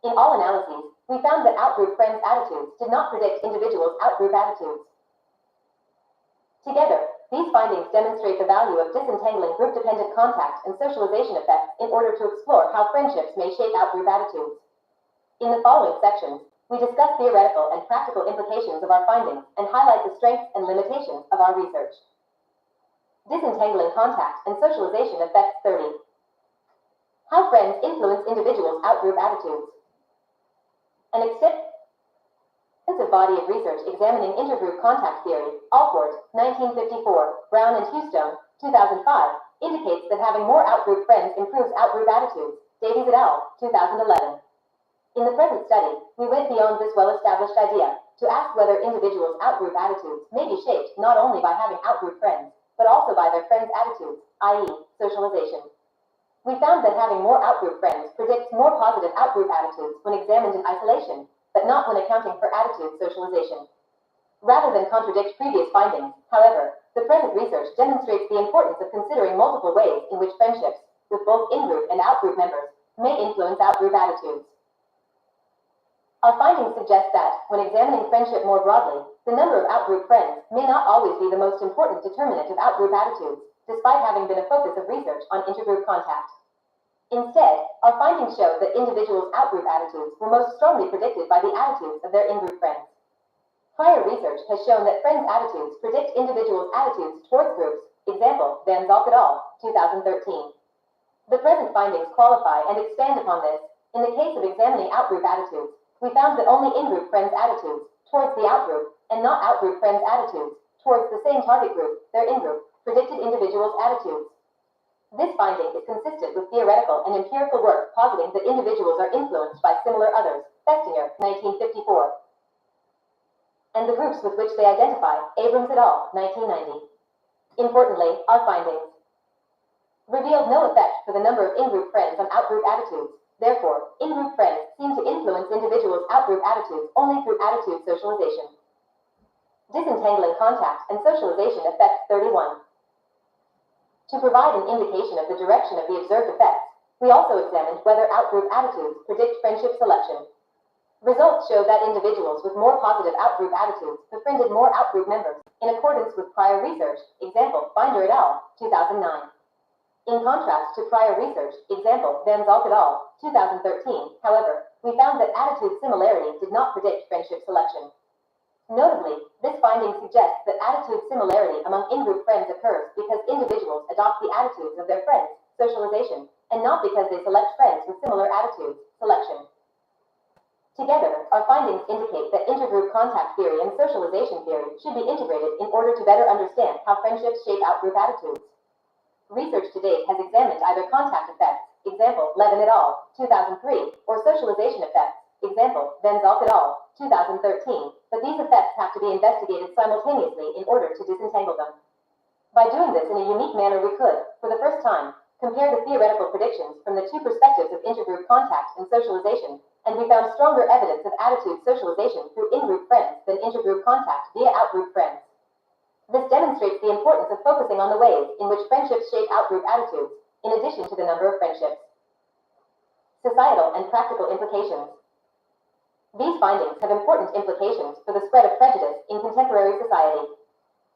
In all analyses, we found that out-group friends' attitudes did not predict individuals' out-group attitudes. Together, these findings demonstrate the value of disentangling group-dependent contact and socialization effects in order to explore how friendships may shape out-group attitudes. In the following sections, we discuss theoretical and practical implications of our findings and highlight the strengths and limitations of our research. Disentangling contact and socialization effects 30. How friends influence individuals' out-group attitudes. An Extensive body of research examining intergroup contact theory, Allport, 1954, Brown and Houston, 2005, indicates that having more outgroup friends improves outgroup attitudes, Davies et al., 2011. In the present study, we went beyond this well-established idea to ask whether individuals' outgroup attitudes may be shaped not only by having outgroup friends, but also by their friends' attitudes, i.e., socialization. We found that having more outgroup friends predicts more positive outgroup attitudes when examined in isolation, but not when accounting for attitude socialization. Rather than contradict previous findings, however, the present research demonstrates the importance of considering multiple ways in which friendships, with both in-group and out-group members, may influence out-group attitudes. Our findings suggest that, when examining friendship more broadly, the number of out-group friends may not always be the most important determinant of out-group attitudes, despite having been a focus of research on intergroup contact. Instead, our findings show that individuals' outgroup attitudes were most strongly predicted by the attitudes of their in-group friends. Prior research has shown that friends' attitudes predict individuals' attitudes towards groups, example, Van Zalk et al., 2013. The present findings qualify and expand upon this. In the case of examining outgroup attitudes, we found that only in-group friends' attitudes towards the outgroup, and not outgroup friends' attitudes towards the same target group, their in-group, predicted individuals' attitudes. This finding is consistent with theoretical and empirical work positing that individuals are influenced by similar others, Festinger, 1954, and the groups with which they identify, Abrams et al., 1990. Importantly, our findings revealed no effect for the number of in-group friends on out-group attitudes. Therefore, in-group friends seem to influence individuals' out-group attitudes only through attitude socialization. Disentangling contact and socialization effects 31. To provide an indication of the direction of the observed effects, we also examined whether outgroup attitudes predict friendship selection. Results show that individuals with more positive outgroup attitudes befriended more outgroup members, in accordance with prior research, example, Binder et al., 2009. In contrast to prior research, example, Van Zalk et al., 2013, however, we found that attitude similarity did not predict friendship selection. Notably, this finding suggests that attitude similarity among in-group friends occurs because individuals adopt the attitudes of their friends, socialization, and not because they select friends with similar attitudes, selection. Together, our findings indicate that intergroup contact theory and socialization theory should be integrated in order to better understand how friendships shape outgroup attitudes. Research to date has examined either contact effects, example, Levin et al., 2003, or socialization effects, example, Van Zalk et al., 2013, but these effects have to be investigated simultaneously in order to disentangle them. By doing this in a unique manner, we could, for the first time, compare the theoretical predictions from the two perspectives of intergroup contact and socialization, and we found stronger evidence of attitude socialization through in-group friends than intergroup contact via out-group friends. This demonstrates the importance of focusing on the ways in which friendships shape out-group attitudes, in addition to the number of friendships. Societal and practical implications. These findings have important implications for the spread of prejudice in contemporary society.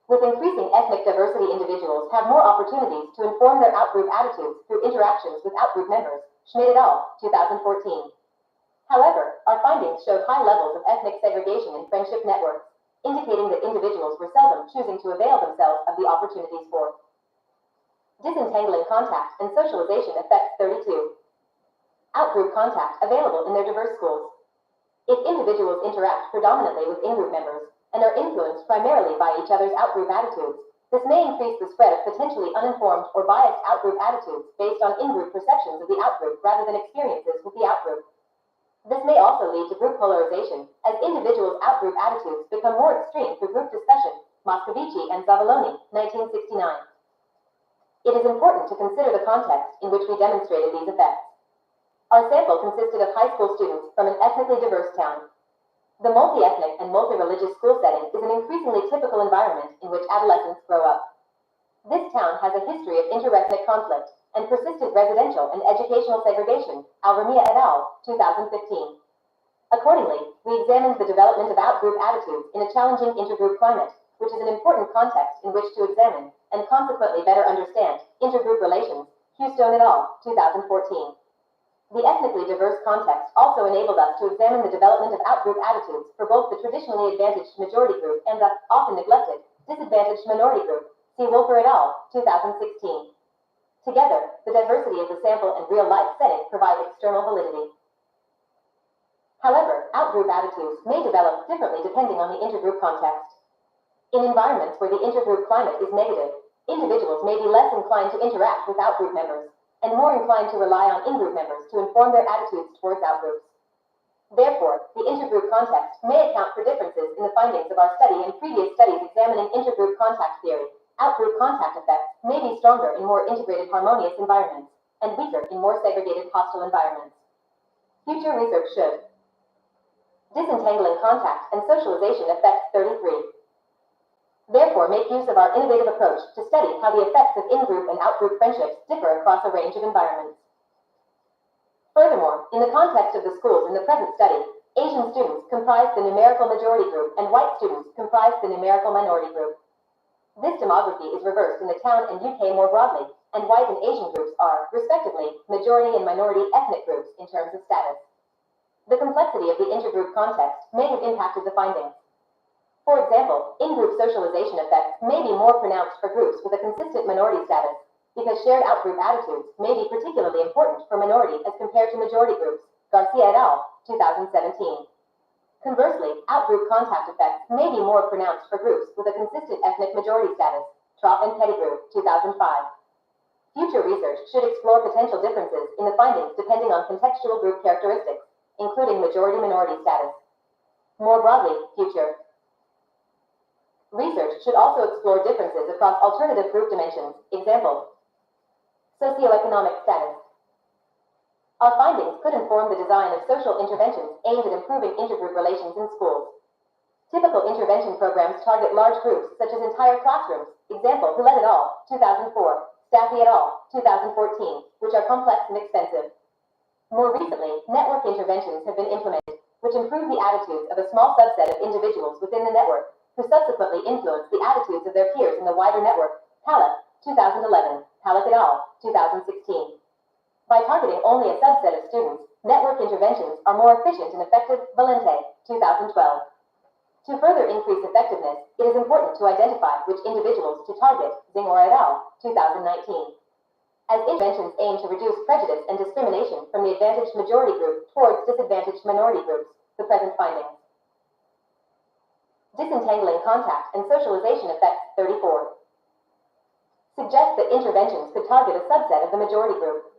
With increasing ethnic diversity, individuals have more opportunities to inform their outgroup attitudes through interactions with outgroup members, Schmidt et al., 2014. However, our findings showed high levels of ethnic segregation in friendship networks, indicating that individuals were seldom choosing to avail themselves of the opportunities for disentangling contact and socialization effects 32. Outgroup contact available in their diverse schools. If individuals interact predominantly with in-group members and are influenced primarily by each other's outgroup attitudes, this may increase the spread of potentially uninformed or biased outgroup attitudes based on in-group perceptions of the outgroup rather than experiences with the outgroup. This may also lead to group polarization, as individuals' outgroup attitudes become more extreme through group discussion, Moscovici and Zavaloni, 1969. It is important to consider the context in which we demonstrated these effects. Our sample consisted of high school students from an ethnically diverse town. The multi-ethnic and multi-religious school setting is an increasingly typical environment in which adolescents grow up. This town has a history of interethnic conflict and persistent residential and educational segregation, Alramia et al., 2015. Accordingly, we examined the development of outgroup attitudes in a challenging intergroup climate, which is an important context in which to examine, and consequently better understand, intergroup relations, Houston et al., 2014. The ethnically diverse context also enabled us to examine the development of outgroup attitudes for both the traditionally advantaged majority group and the, often neglected, disadvantaged minority group, see Wolfer et al., 2016. Together, the diversity of the sample and real-life setting provide external validity. However, outgroup attitudes may develop differently depending on the intergroup context. In environments where the intergroup climate is negative, individuals may be less inclined to interact with outgroup members, and more inclined to rely on in-group members to inform their attitudes towards outgroups. Therefore, the intergroup context may account for differences in the findings of our study and previous studies examining intergroup contact theory. Outgroup contact effects may be stronger in more integrated harmonious environments, and weaker in more segregated hostile environments. Future research should disentangling contact and socialization effects 33. Therefore, make use of our innovative approach to study how the effects of in-group and out-group friendships differ across a range of environments. Furthermore, in the context of the schools in the present study, Asian students comprise the numerical majority group and white students comprise the numerical minority group. This demography is reversed in the town and UK more broadly, and white and Asian groups are, respectively, majority and minority ethnic groups in terms of status. The complexity of the intergroup context may have impacted the findings. For example, in-group socialization effects may be more pronounced for groups with a consistent minority status, because shared out-group attitudes may be particularly important for minority as compared to majority groups, Garcia et al., 2017. Conversely, out-group contact effects may be more pronounced for groups with a consistent ethnic majority status, Trop and Pettigrew, 2005. Future research should explore potential differences in the findings depending on contextual group characteristics, including majority-minority status. More broadly, future research should also explore differences across alternative group dimensions, example, socioeconomic status. Our findings could inform the design of social interventions aimed at improving intergroup relations in schools. Typical intervention programs target large groups such as entire classrooms, example, Hulett et al., 2004, Staffy et al., 2014, which are complex and expensive. More recently, network interventions have been implemented, which improve the attitudes of a small subset of individuals within the network, who subsequently influence the attitudes of their peers in the wider network, Palak, 2011, Palak et al., 2016. By targeting only a subset of students, network interventions are more efficient and effective, Valente, 2012. To further increase effectiveness, it is important to identify which individuals to target, Zingor et al., 2019. As interventions aim to reduce prejudice and discrimination from the advantaged majority group towards disadvantaged minority groups, the present findings. Disentangling contact and socialization effects 34. Suggests that interventions could target a subset of the majority group.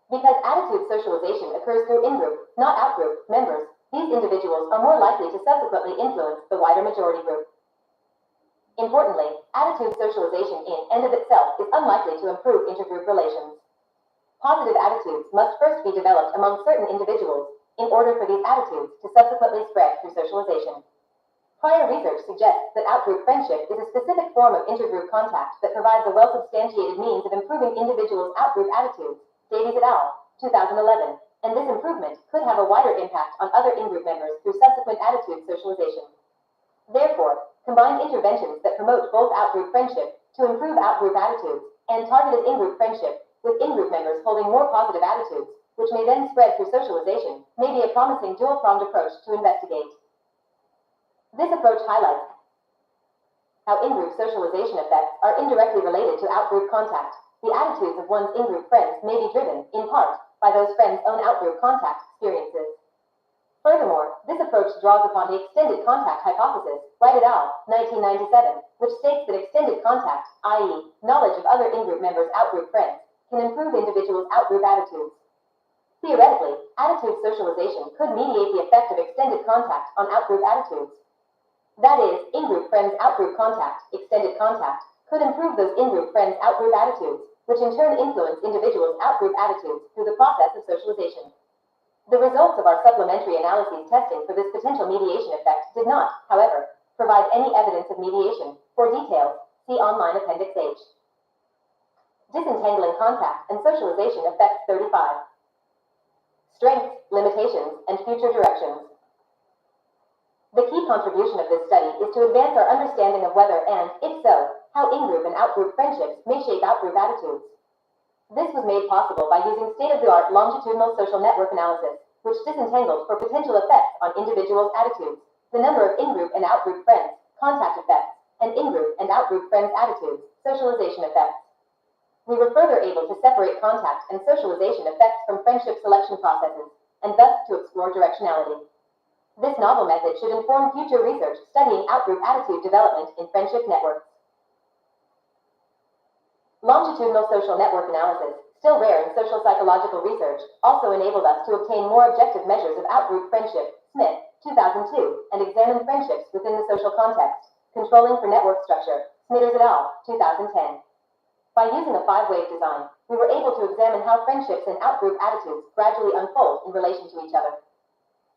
Because attitude socialization occurs through in-group, not out-group, members, these individuals are more likely to subsequently influence the wider majority group. Importantly, attitude socialization in and of itself is unlikely to improve intergroup relations. Positive attitudes must first be developed among certain individuals in order for these attitudes to subsequently spread through socialization. Prior research suggests that outgroup friendship is a specific form of intergroup contact that provides a well-substantiated means of improving individuals' outgroup attitudes, Davies et al., 2011, and this improvement could have a wider impact on other in-group members through subsequent attitude socialization. Therefore, combined interventions that promote both outgroup friendship to improve outgroup attitudes and targeted in-group friendship with in-group members holding more positive attitudes, which may then spread through socialization, may be a promising dual-pronged approach to investigate. This approach highlights how in-group socialization effects are indirectly related to out-group contact. The attitudes of one's in-group friends may be driven, in part, by those friends' own out-group contact experiences. Furthermore, this approach draws upon the extended contact hypothesis, Wright et al., 1997, which states that extended contact, i.e., knowledge of other in-group members' out-group friends, can improve individuals' out-group attitudes. Theoretically, attitude socialization could mediate the effect of extended contact on out-group attitudes. That is, in-group friends' out-group contact, extended contact, could improve those in-group friends' out-group attitudes, which in turn influence individuals' out-group attitudes through the process of socialization. The results of our supplementary analyses testing for this potential mediation effect did not, however, provide any evidence of mediation. For details, see online Appendix H. Disentangling contact and socialization effects 35. Strengths, limitations, and future directions. The key contribution of this study is to advance our understanding of whether and, if so, how in-group and out-group friendships may shape out-group attitudes. This was made possible by using state-of-the-art longitudinal social network analysis, which disentangled for potential effects on individuals' attitudes, the number of in-group and out-group friends, contact effects, and in-group and out-group friends' attitudes, socialization effects. We were further able to separate contact and socialization effects from friendship selection processes, and thus to explore directionality. This novel method should inform future research studying outgroup attitude development in friendship networks. Longitudinal social network analysis, still rare in social psychological research, also enabled us to obtain more objective measures of outgroup friendship, Smith, 2002, and examine friendships within the social context, controlling for network structure, Smitters et al., 2010. By using a five-wave design, we were able to examine how friendships and outgroup attitudes gradually unfold in relation to each other.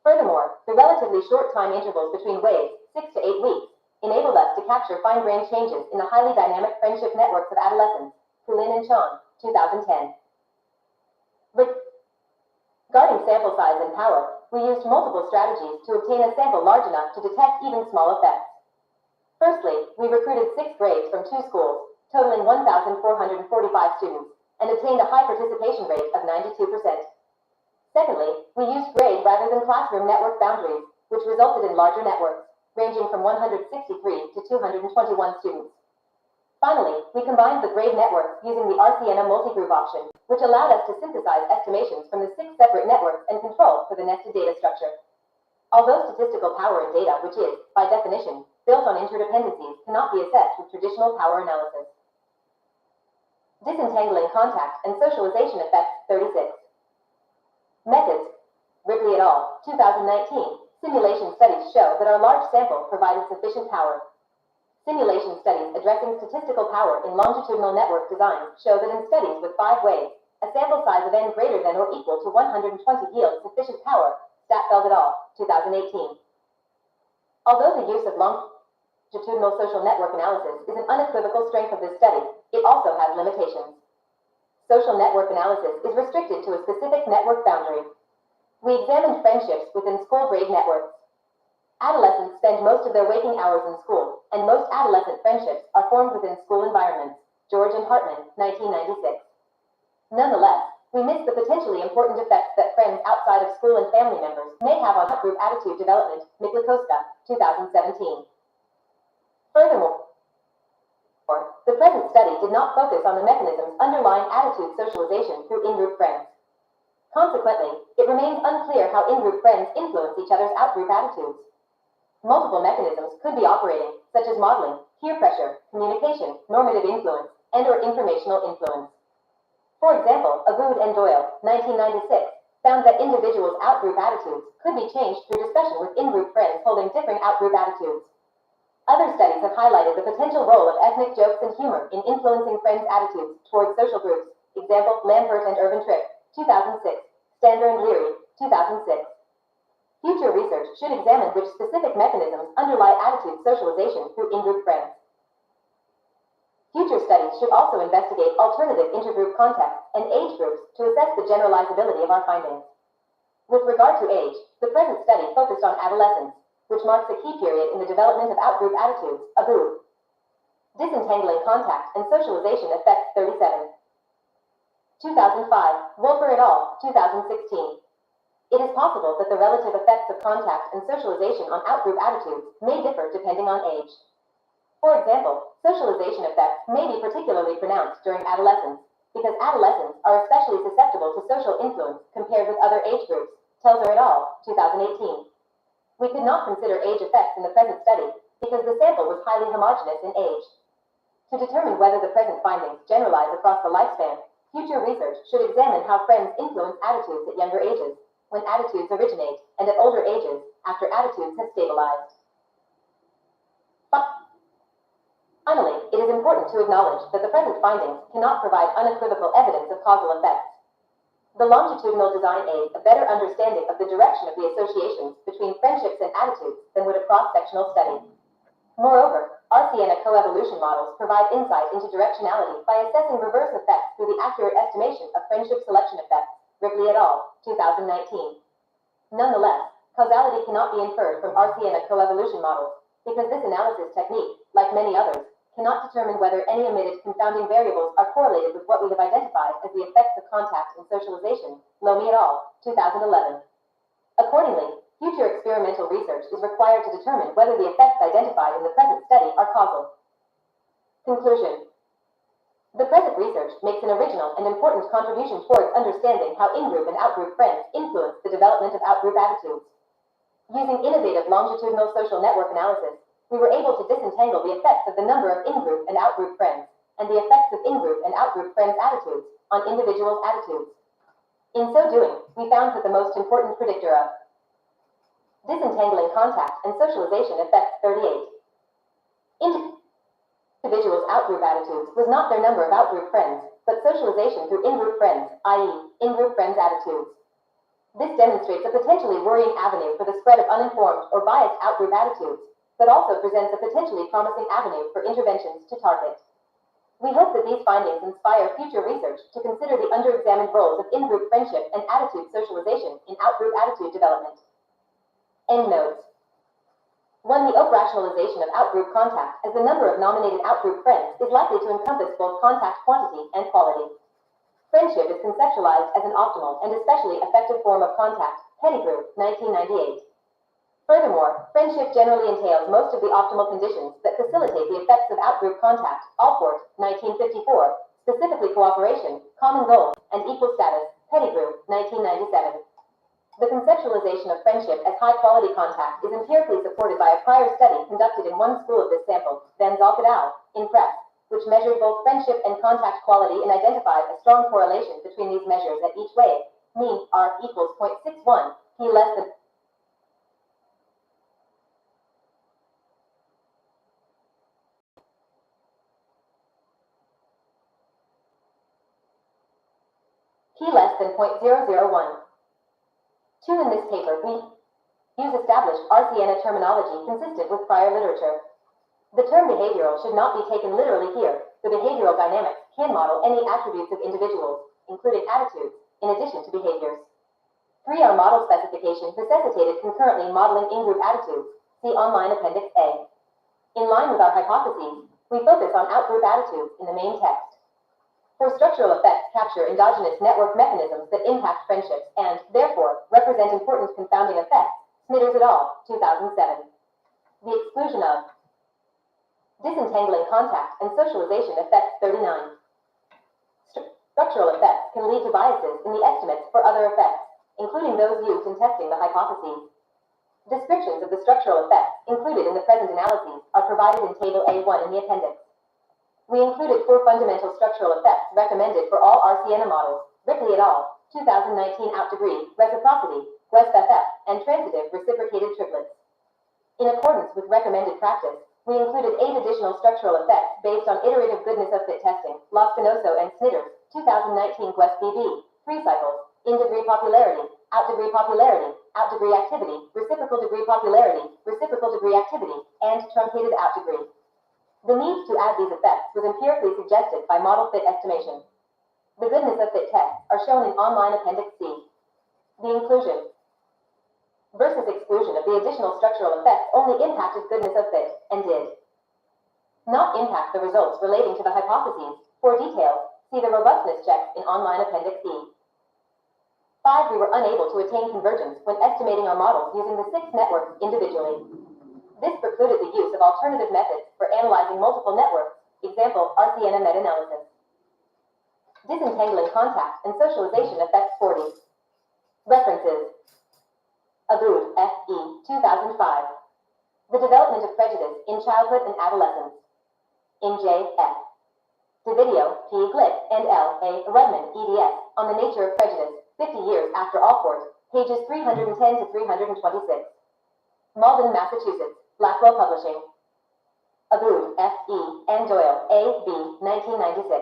Furthermore, the relatively short time intervals between waves, 6 to 8 weeks, enabled us to capture fine-grained changes in the highly dynamic friendship networks of adolescents, Poulin and Chan, 2010. Regarding sample size and power, we used multiple strategies to obtain a sample large enough to detect even small effects. Firstly, we recruited 6 grades from 2 schools, totaling 1,445 students, and obtained a high participation rate of 92%. Secondly, we used grade rather than classroom network boundaries, which resulted in larger networks, ranging from 163 to 221 students. Finally, we combined the grade networks using the RCNA multigroup option, which allowed us to synthesize estimations from the 6 separate networks and control for the nested data structure. Although statistical power in data, which is, by definition, built on interdependencies, cannot be assessed with traditional power analysis. Disentangling contact and socialization effects, 36. Methods. Ripley et al., 2019. Simulation studies show that our large sample provided sufficient power. Simulation studies addressing statistical power in longitudinal network designs show that in studies with 5 waves, a sample size of n greater than or equal to 120 yields sufficient power. Statfeld et al., 2018. Although the use of longitudinal social network analysis is an unequivocal strength of this study, it also has limitations. Social network analysis is restricted to a specific network boundary. We examined friendships within school grade networks. Adolescents spend most of their waking hours in school, and most adolescent friendships are formed within school environments. George and Hartman, 1996. Nonetheless, we miss the potentially important effects that friends outside of school and family members may have on outgroup attitude development. Miklikoska, 2017. Furthermore, the present study did not focus on the mechanisms underlying attitude socialization through in-group friends. Consequently, it remains unclear how in-group friends influence each other's outgroup attitudes. Multiple mechanisms could be operating, such as modeling, peer pressure, communication, normative influence, and/or informational influence. For example, Abood and Doyle, 1996, found that individuals' outgroup attitudes could be changed through discussion with in-group friends holding different outgroup attitudes. Other studies have highlighted the potential role of ethnic jokes and humor in influencing friends' attitudes towards social groups. Example, Lampert and Irvin Tripp, 2006, Stander and Leary, 2006. Future research should examine which specific mechanisms underlie attitude socialization through in-group friends. Future studies should also investigate alternative intergroup contexts and age groups to assess the generalizability of our findings. With regard to age, the present study focused on adolescence, which marks a key period in the development of outgroup attitudes. Abood. Disentangling contact and socialization effects, 37. 2005, Wolfer et al., 2016. It is possible that the relative effects of contact and socialization on outgroup attitudes may differ depending on age. For example, socialization effects may be particularly pronounced during adolescence, because adolescents are especially susceptible to social influence compared with other age groups. Telzer et al., 2018. We could not consider age effects in the present study because the sample was highly homogeneous in age. To determine whether the present findings generalize across the lifespan, future research should examine how friends influence attitudes at younger ages, when attitudes originate, and at older ages, after attitudes have stabilized. Finally, it is important to acknowledge that the present findings cannot provide unequivocal evidence of causal effects. The longitudinal design aids a better understanding of the direction of the associations between friendships and attitudes than would a cross-sectional study. Moreover, RCNA coevolution models provide insight into directionality by assessing reverse effects through the accurate estimation of friendship selection effects. Ripley et al., 2019. Nonetheless, causality cannot be inferred from RCNA coevolution models because this analysis technique, like many others, cannot determine whether any omitted confounding variables are correlated with what we have identified as the effects of contact and socialization. Lomi et al., 2011. Accordingly, future experimental research is required to determine whether the effects identified in the present study are causal. Conclusion. The present research makes an original and important contribution towards understanding how in-group and out-group friends influence the development of out-group attitudes. Using innovative longitudinal social network analysis, we were able to disentangle the effects of the number of in-group and out-group friends, and the effects of in-group and out-group friends' attitudes on individuals' attitudes. In so doing, we found that the most important predictor of disentangling contact and socialization effects 38. Individuals' out-group attitudes was not their number of out-group friends, but socialization through in-group friends, i.e., in-group friends' attitudes. This demonstrates a potentially worrying avenue for the spread of uninformed or biased out-group attitudes, but also presents a potentially promising avenue for interventions to target. We hope that these findings inspire future research to consider the underexamined roles of in-group friendship and attitude socialization in out-group attitude development. Endnotes. 1. The Oak rationalization of out-group contact as the number of nominated out-group friends is likely to encompass both contact quantity and quality. Friendship is conceptualized as an optimal and especially effective form of contact, Pettigrew, 1998. Furthermore, friendship generally entails most of the optimal conditions that facilitate the effects of out-group contact, Allport, 1954, specifically cooperation, common goals, and equal status, Pettigrew, 1997. The conceptualization of friendship as high-quality contact is empirically supported by a prior study conducted in one school of this sample, Van Zalk et al., in Press, which measured both friendship and contact quality and identified a strong correlation between these measures at each wave, mean R equals 0.61, P less than P less than 0.001. 2. In this paper, we use established RCNA terminology consistent with prior literature. The term behavioral should not be taken literally here. The behavioral dynamics can model any attributes of individuals, including attitudes, in addition to behaviors. 3. Our model specification necessitated concurrently modeling in-group attitudes. See online Appendix A. In line with our hypotheses, we focus on out-group attitudes in the main text. For structural effects capture endogenous network mechanisms that impact friendships and, therefore, represent important confounding effects, Smitters et al., 2007. The exclusion of disentangling contact and socialization effects 39. Structural effects can lead to biases in the estimates for other effects, including those used in testing the hypotheses. Descriptions of the structural effects included in the present analyses are provided in Table A1 in the appendix. We included 4 fundamental structural effects recommended for all RCNA models, Ripley et al., 2019 out-degree, reciprocity, West FF, and transitive reciprocated triplets. In accordance with recommended practice, we included 8 additional structural effects based on iterative goodness of fit testing, Lospinoso and Snitters, 2019 Quest BB, 3 cycles, in-degree popularity, out-degree activity, reciprocal degree popularity, reciprocal degree activity, and truncated out-degree. The need to add these effects was empirically suggested by model fit estimation. The goodness of fit tests are shown in online Appendix C. The inclusion versus exclusion of the additional structural effects only impacted goodness of fit, and did not impact the results relating to the hypotheses. For details, see the robustness checks in online Appendix E. 5. We were unable to attain convergence when estimating our models using the 6 networks individually. This precluded the use of alternative methods for analyzing multiple networks, example, RCNA meta-analysis. Disentangling contact and socialization effects 40. References. Abood, F.E., 2005. The Development of Prejudice in Childhood and Adolescence. In J.F. Davidio, P. Glick, and L. A. Rudman, eds, on the Nature of Prejudice, 50 years after Allport, pages 310 to 326. Malden, Massachusetts, Blackwell Publishing. Abood, F.E., and Doyle, A.B., 1996.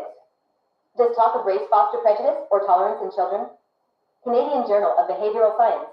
Does Talk of Race Foster Prejudice or Tolerance in Children? Canadian Journal of Behavioral Science,